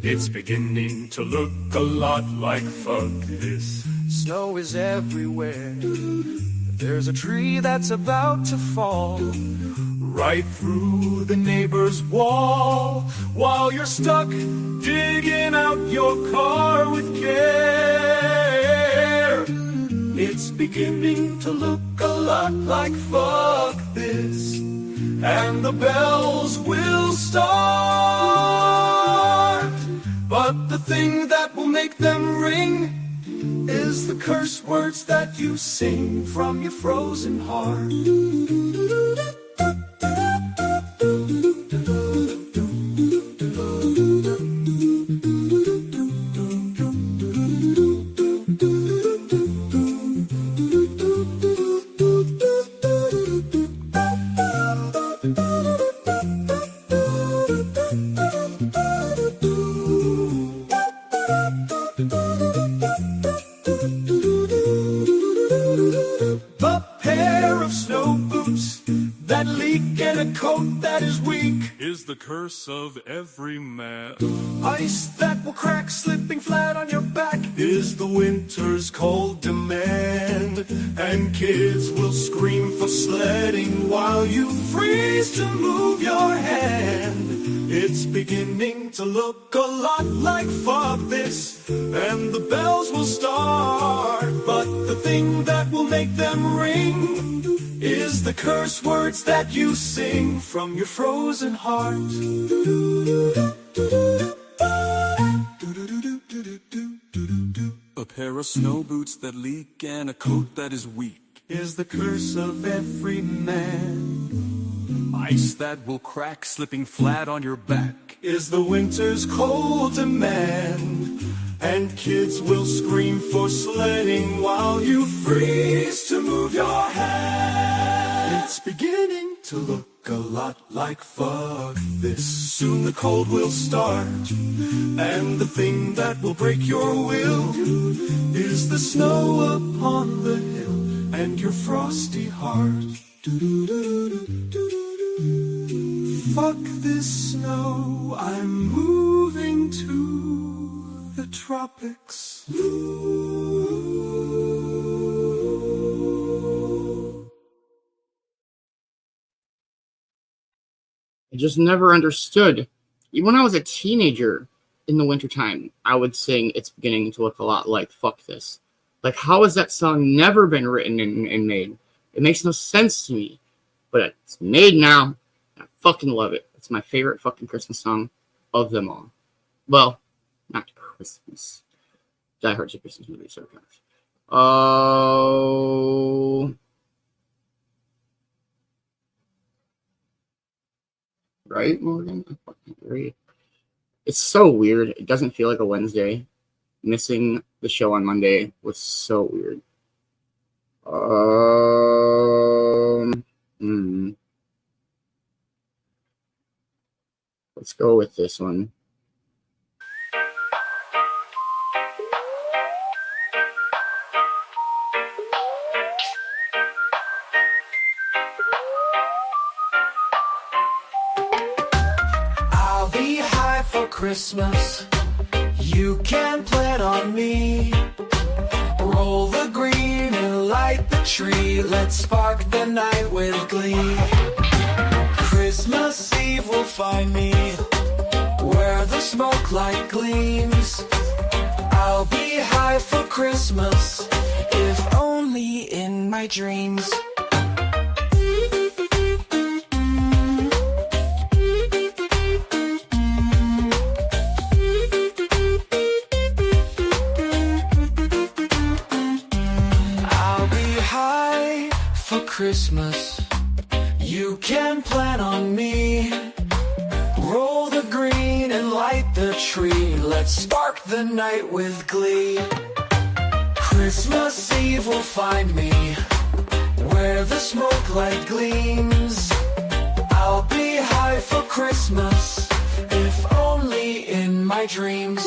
It's beginning to look a lot like fuck this. Snow is everywhere. There's a tree that's about to fall right through the neighbor's wall, while you're stuck digging out your car with care. It's beginning to look a lot like fuck this, and the bells will start. But the thing that will make them ring is the curse words that you sing from your frozen heart. The curse of every man. Ice that will crack slipping flat on your back is the winter's cold demand. And kids will scream for sledding while you freeze to move your hand. It's beginning to look a lot like fuck this, and the bells will start. But the thing that will make them ring is the curse words that you sing from your frozen heart. A pair of snow boots that leak and a coat that is weak is the curse of every man. Ice that will crack slipping flat on your back is the winter's cold demand. And kids will scream for sledding while you freeze to move your hand. It's beginning to look a lot like fuck this. Soon the cold will start, and the thing that will break your will is the snow upon the hill and your frosty heart. Fuck this snow, I'm moving to the tropics. I just never understood. Even when I was a teenager in the wintertime, I would sing It's Beginning to Look a Lot Like Fuck This. Like, how has that song never been written and made? It makes no sense to me. But it's made now. I fucking love it. It's my favorite fucking Christmas song of them all. Well, not Christmas. Die Hard's a Christmas movie, so it counts. Oh. Right, Morgan? I fucking agree. It's so weird. It doesn't feel like a Wednesday. Missing the show on Monday was so weird. Let's go with this one. I'll be high for Christmas. You can plan on me. Roll the green and light the tree. Let's spark the night with glee. Christmas Eve will find me where the smoke light gleams. I'll be high for Christmas, if only in my dreams. I'll be high for Christmas. You can plan on me. Roll the green and light the tree. Let's spark the night with glee. Christmas Eve will find me where the smoke light gleams. I'll be high for Christmas, if only in my dreams.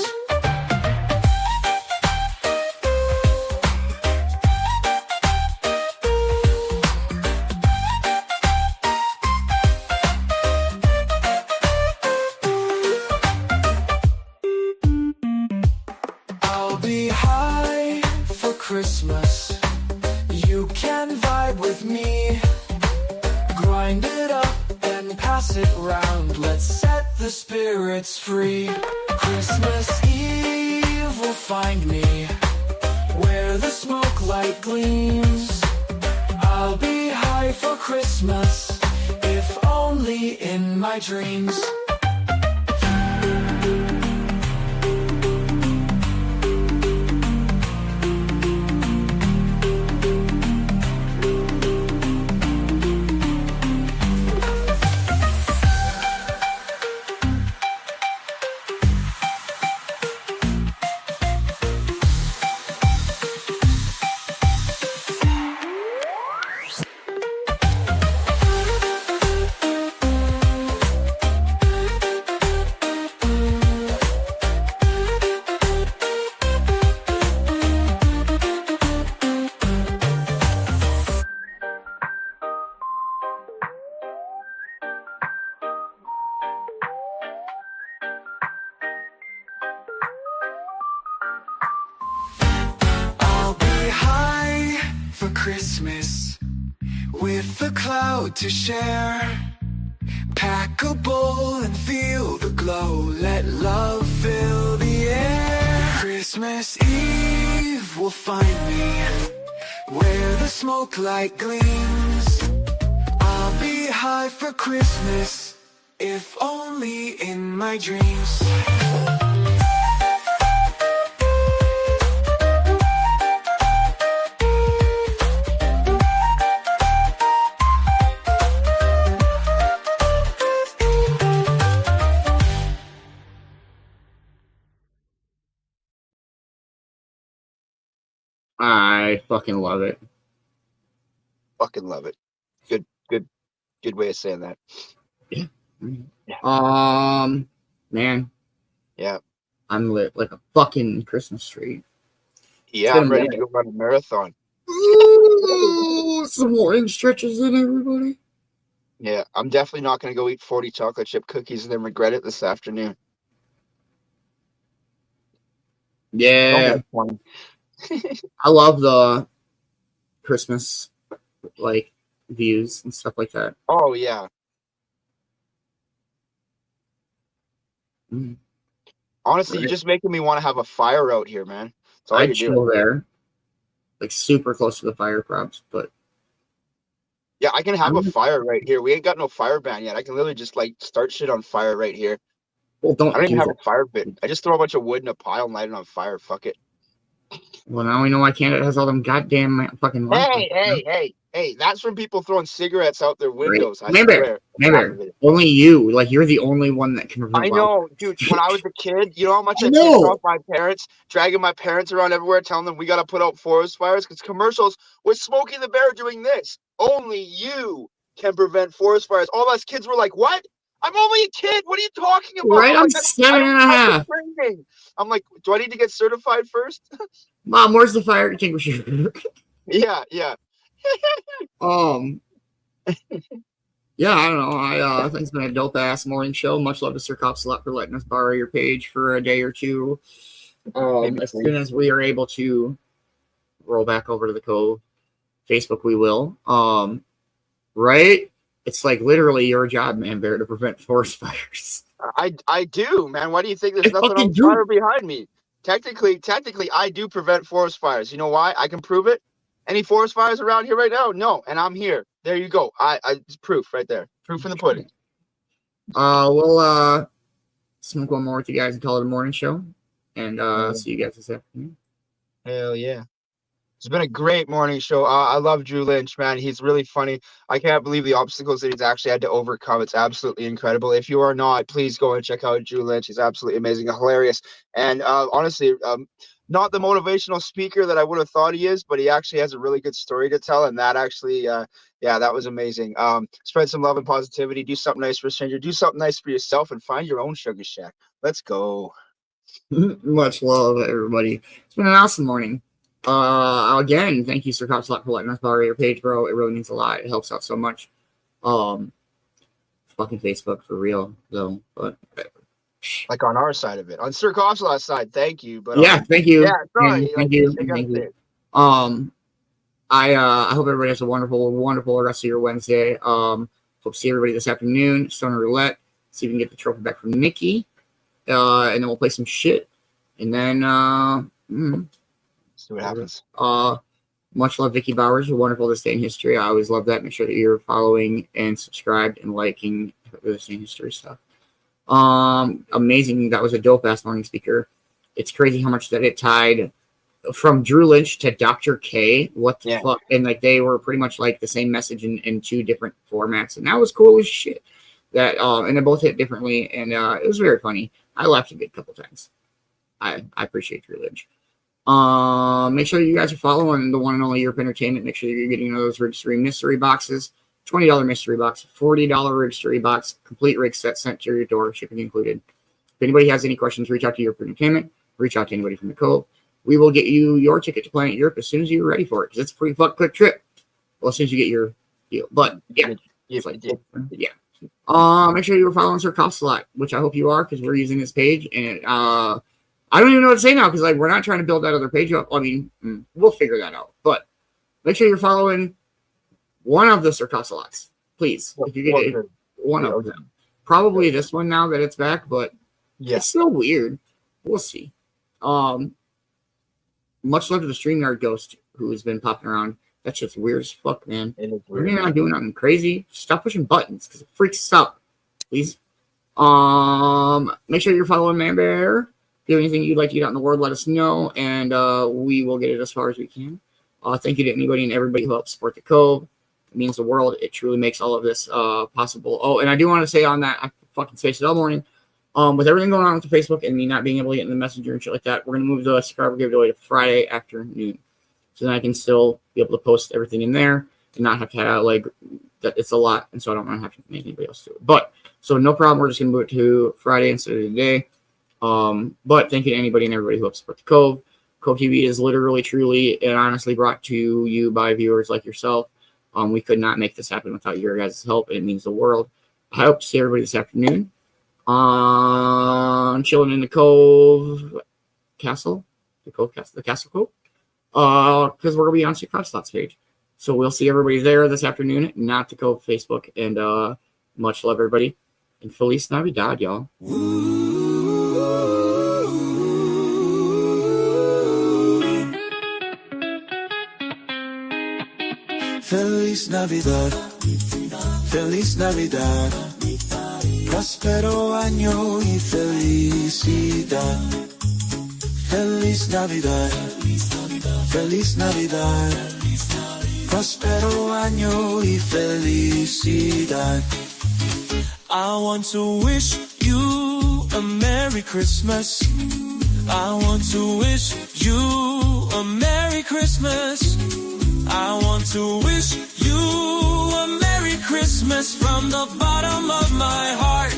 Christmas, you can vibe with me. Grind it up and pass it round. Let's set the spirits free. Christmas Eve will find me where the smoke light gleams. I'll be high for Christmas, if only in my dreams. Christmas with a cloud to share. Pack a bowl and feel the glow. Let love fill the air. Christmas Eve will find me where the smoke light gleams. I'll be high for Christmas, if only in my dreams. I fucking love it. Fucking love it. Good way of saying that. Yeah. Man. Yeah. I'm lit like a fucking Christmas tree. Yeah, I'm ready to go run a marathon. Ooh, some orange stretches in everybody. Yeah, I'm definitely not going to go eat 40 chocolate chip cookies and then regret it this afternoon. Yeah. I love the Christmas like views and stuff like that. Oh yeah. Honestly, you're just making me want to have a fire out here, man. I'd chill there, like super close to the fire props, but yeah, I can have a fire right here. We ain't got no fire ban yet. I can literally just like start shit on fire right here. Well, I don't even have a fire pit. I just throw a bunch of wood in a pile and light it on fire. Fuck it. Well, now we know why Canada has all them goddamn fucking. Hey! Hey, that's from people throwing cigarettes out their windows. I Man-Bear, swear. only you, like you're the only one that can prevent I know, dude. When I was a kid, you know how much I pissed off my parents, dragging my parents around everywhere, telling them we got to put out forest fires because commercials with Smokey the Bear doing this. Only you can prevent forest fires. All us kids were like, "What? I'm only a kid. What are you talking about?" Right, I'm 7.5. I'm like, do I need to get certified first? Mom, where's the fire extinguisher? Yeah. Yeah, I don't know. I think it's been a dope ass morning show. Much love to Sir Cops a lot for letting us borrow your page for a day or two. As soon as we are able to roll back over to the Cove Facebook, we will. Right? It's like literally your job, Man-Bear, to prevent forest fires. I do, man. Why do you think there's nothing on fire behind me? Technically, I do prevent forest fires. You know why? I can prove it. Any forest fires around here right now? No, and I'm here. There you go. It's proof right there. Proof in the pudding. We'll smoke one more with you guys and call it a morning show. And see you guys this afternoon. Hell yeah. It's been a great morning show. I love Drew Lynch, man. He's really funny. I can't believe the obstacles that he's actually had to overcome. It's absolutely incredible. If you are not, please go and check out Drew Lynch. He's absolutely amazing and hilarious. And honestly, not the motivational speaker that I would have thought he is, but he actually has a really good story to tell. And that actually, that was amazing. Spread some love and positivity. Do something nice for a stranger. Do something nice for yourself and find your own sugar shack. Let's go. Much love, everybody. It's been an awesome morning. Again, thank you, Sir Cops, a lot for letting us borrow your page, bro. It really means a lot. It helps out so much. Fucking Facebook for real, though. But like on our side of it, on Sir Cops' side, thank you. But yeah, thank you. Yeah, sorry. Thank you. I hope everybody has a wonderful rest of your Wednesday. Hope to see everybody this afternoon. Stoner Roulette. See if we can get the trophy back from Nikki. And then we'll play some shit. And then see what happens. Much love, Vicki Bowers. Wonderful This Day in History. I always love that. Make sure that you're following and subscribed and liking This Day in History stuff. Amazing. That was a dope ass morning speaker. It's crazy how much that it tied from Drew Lynch to Dr. K. What the fuck? And like they were pretty much like the same message in two different formats, and that was cool as shit. That and they both hit differently, and it was very funny. I laughed a good couple times. I appreciate Drew Lynch. Make sure you guys are following the one and only Europe Entertainment. Make sure you're getting those registry mystery boxes. $20 mystery box, $40 registry box, complete rig set sent to your door, shipping included. If anybody has any questions, reach out to Europe Entertainment. Reach out to anybody from the Cove. We will get you your ticket to Planet Europe as soon as you're ready for it, because it's a pretty fucking quick trip. Well, as soon as you get your deal. But yeah. Make sure you're following Sir Cops a lot, which I hope you are, because we're using this page. And I don't even know what to say now, because like we're not trying to build that other page up. I mean, we'll figure that out. But make sure you're following one of the Sir Cops a lots, please. If you get one of them. Probably this one now that it's back, but it's still weird. We'll see. Much love to the StreamYard ghost who has been popping around. That's just weird as fuck, man. We're not doing nothing crazy. Stop pushing buttons because it freaks us out. Please. Make sure you're following Man-Bear. If you have anything you'd like to get out in the world, let us know, and we will get it as far as we can. Thank you to anybody and everybody who helps support the Cove. It means the world. It truly makes all of this possible. Oh, and I do want to say on that, I fucking spaced it all morning. With everything going on with the Facebook and me not being able to get in the Messenger and shit like that, we're going to move the subscriber giveaway to Friday afternoon. So then I can still be able to post everything in there and not have to have, like, that it's a lot. And so I don't want to have to make anybody else do it. But, so no problem. We're just going to move it to Friday instead of today. But thank you to anybody and everybody who helps support the Cove. Cove TV is literally, truly, and honestly brought to you by viewers like yourself. We could not make this happen without your guys' help, and it means the world. I hope to see everybody this afternoon. Chilling in the Cove Castle, the Castle Cove, because we're gonna be on Sir Cops Slots page. So we'll see everybody there this afternoon, not the Cove Facebook. And much love, everybody, and Feliz Navidad, y'all. Feliz Navidad, Feliz Navidad, próspero año y felicidad. Feliz Navidad, Feliz Navidad, Prospero año y felicidad. I want to wish you a Merry Christmas. I want to wish you a Merry Christmas. I want to wish you a Merry Christmas from the bottom of my heart.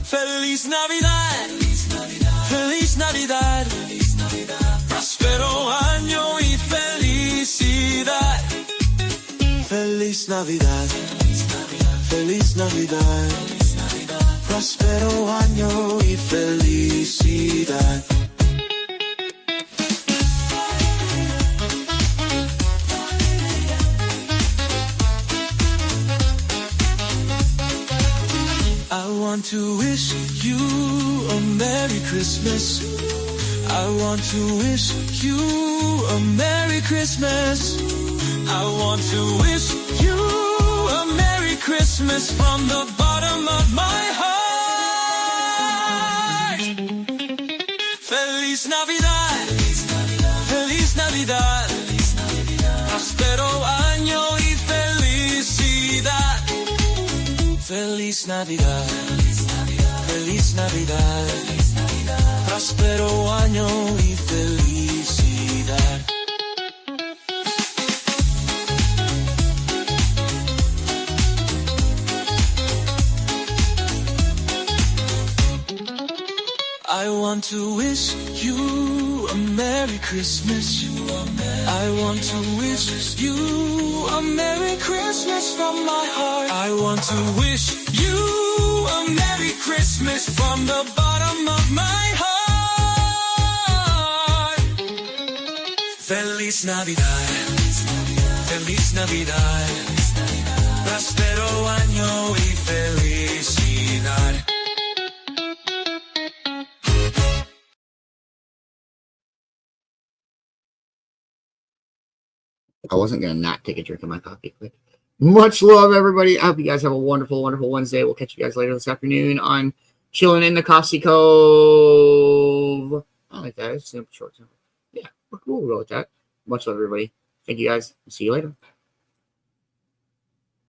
Feliz Navidad, Feliz Navidad, Prospero año y felicidad. Feliz Navidad, Feliz Navidad, Prospero año y felicidad. I want to wish you a Merry Christmas. I want to wish you a Merry Christmas. I want to wish you a Merry Christmas from the bottom of my heart. Feliz Navidad, Feliz Navidad, Prospero año y felicidad. Feliz Navidad, Feliz Navidad, Prospero año y felicidad. I want to wish you a Merry Christmas. I want to wish you a Merry Christmas from my heart. I want to wish you a Merry Christmas from the bottom of my heart. Feliz Navidad, Feliz Navidad, Prospero año y felicidad. I wasn't going to not take a drink of my coffee. But much love, everybody. I hope you guys have a wonderful, wonderful Wednesday. We'll catch you guys later this afternoon on Chilling in the Coffee Cove. I like that. It's a short time. Yeah, we'll go with that. Much love, everybody. Thank you, guys. See you later.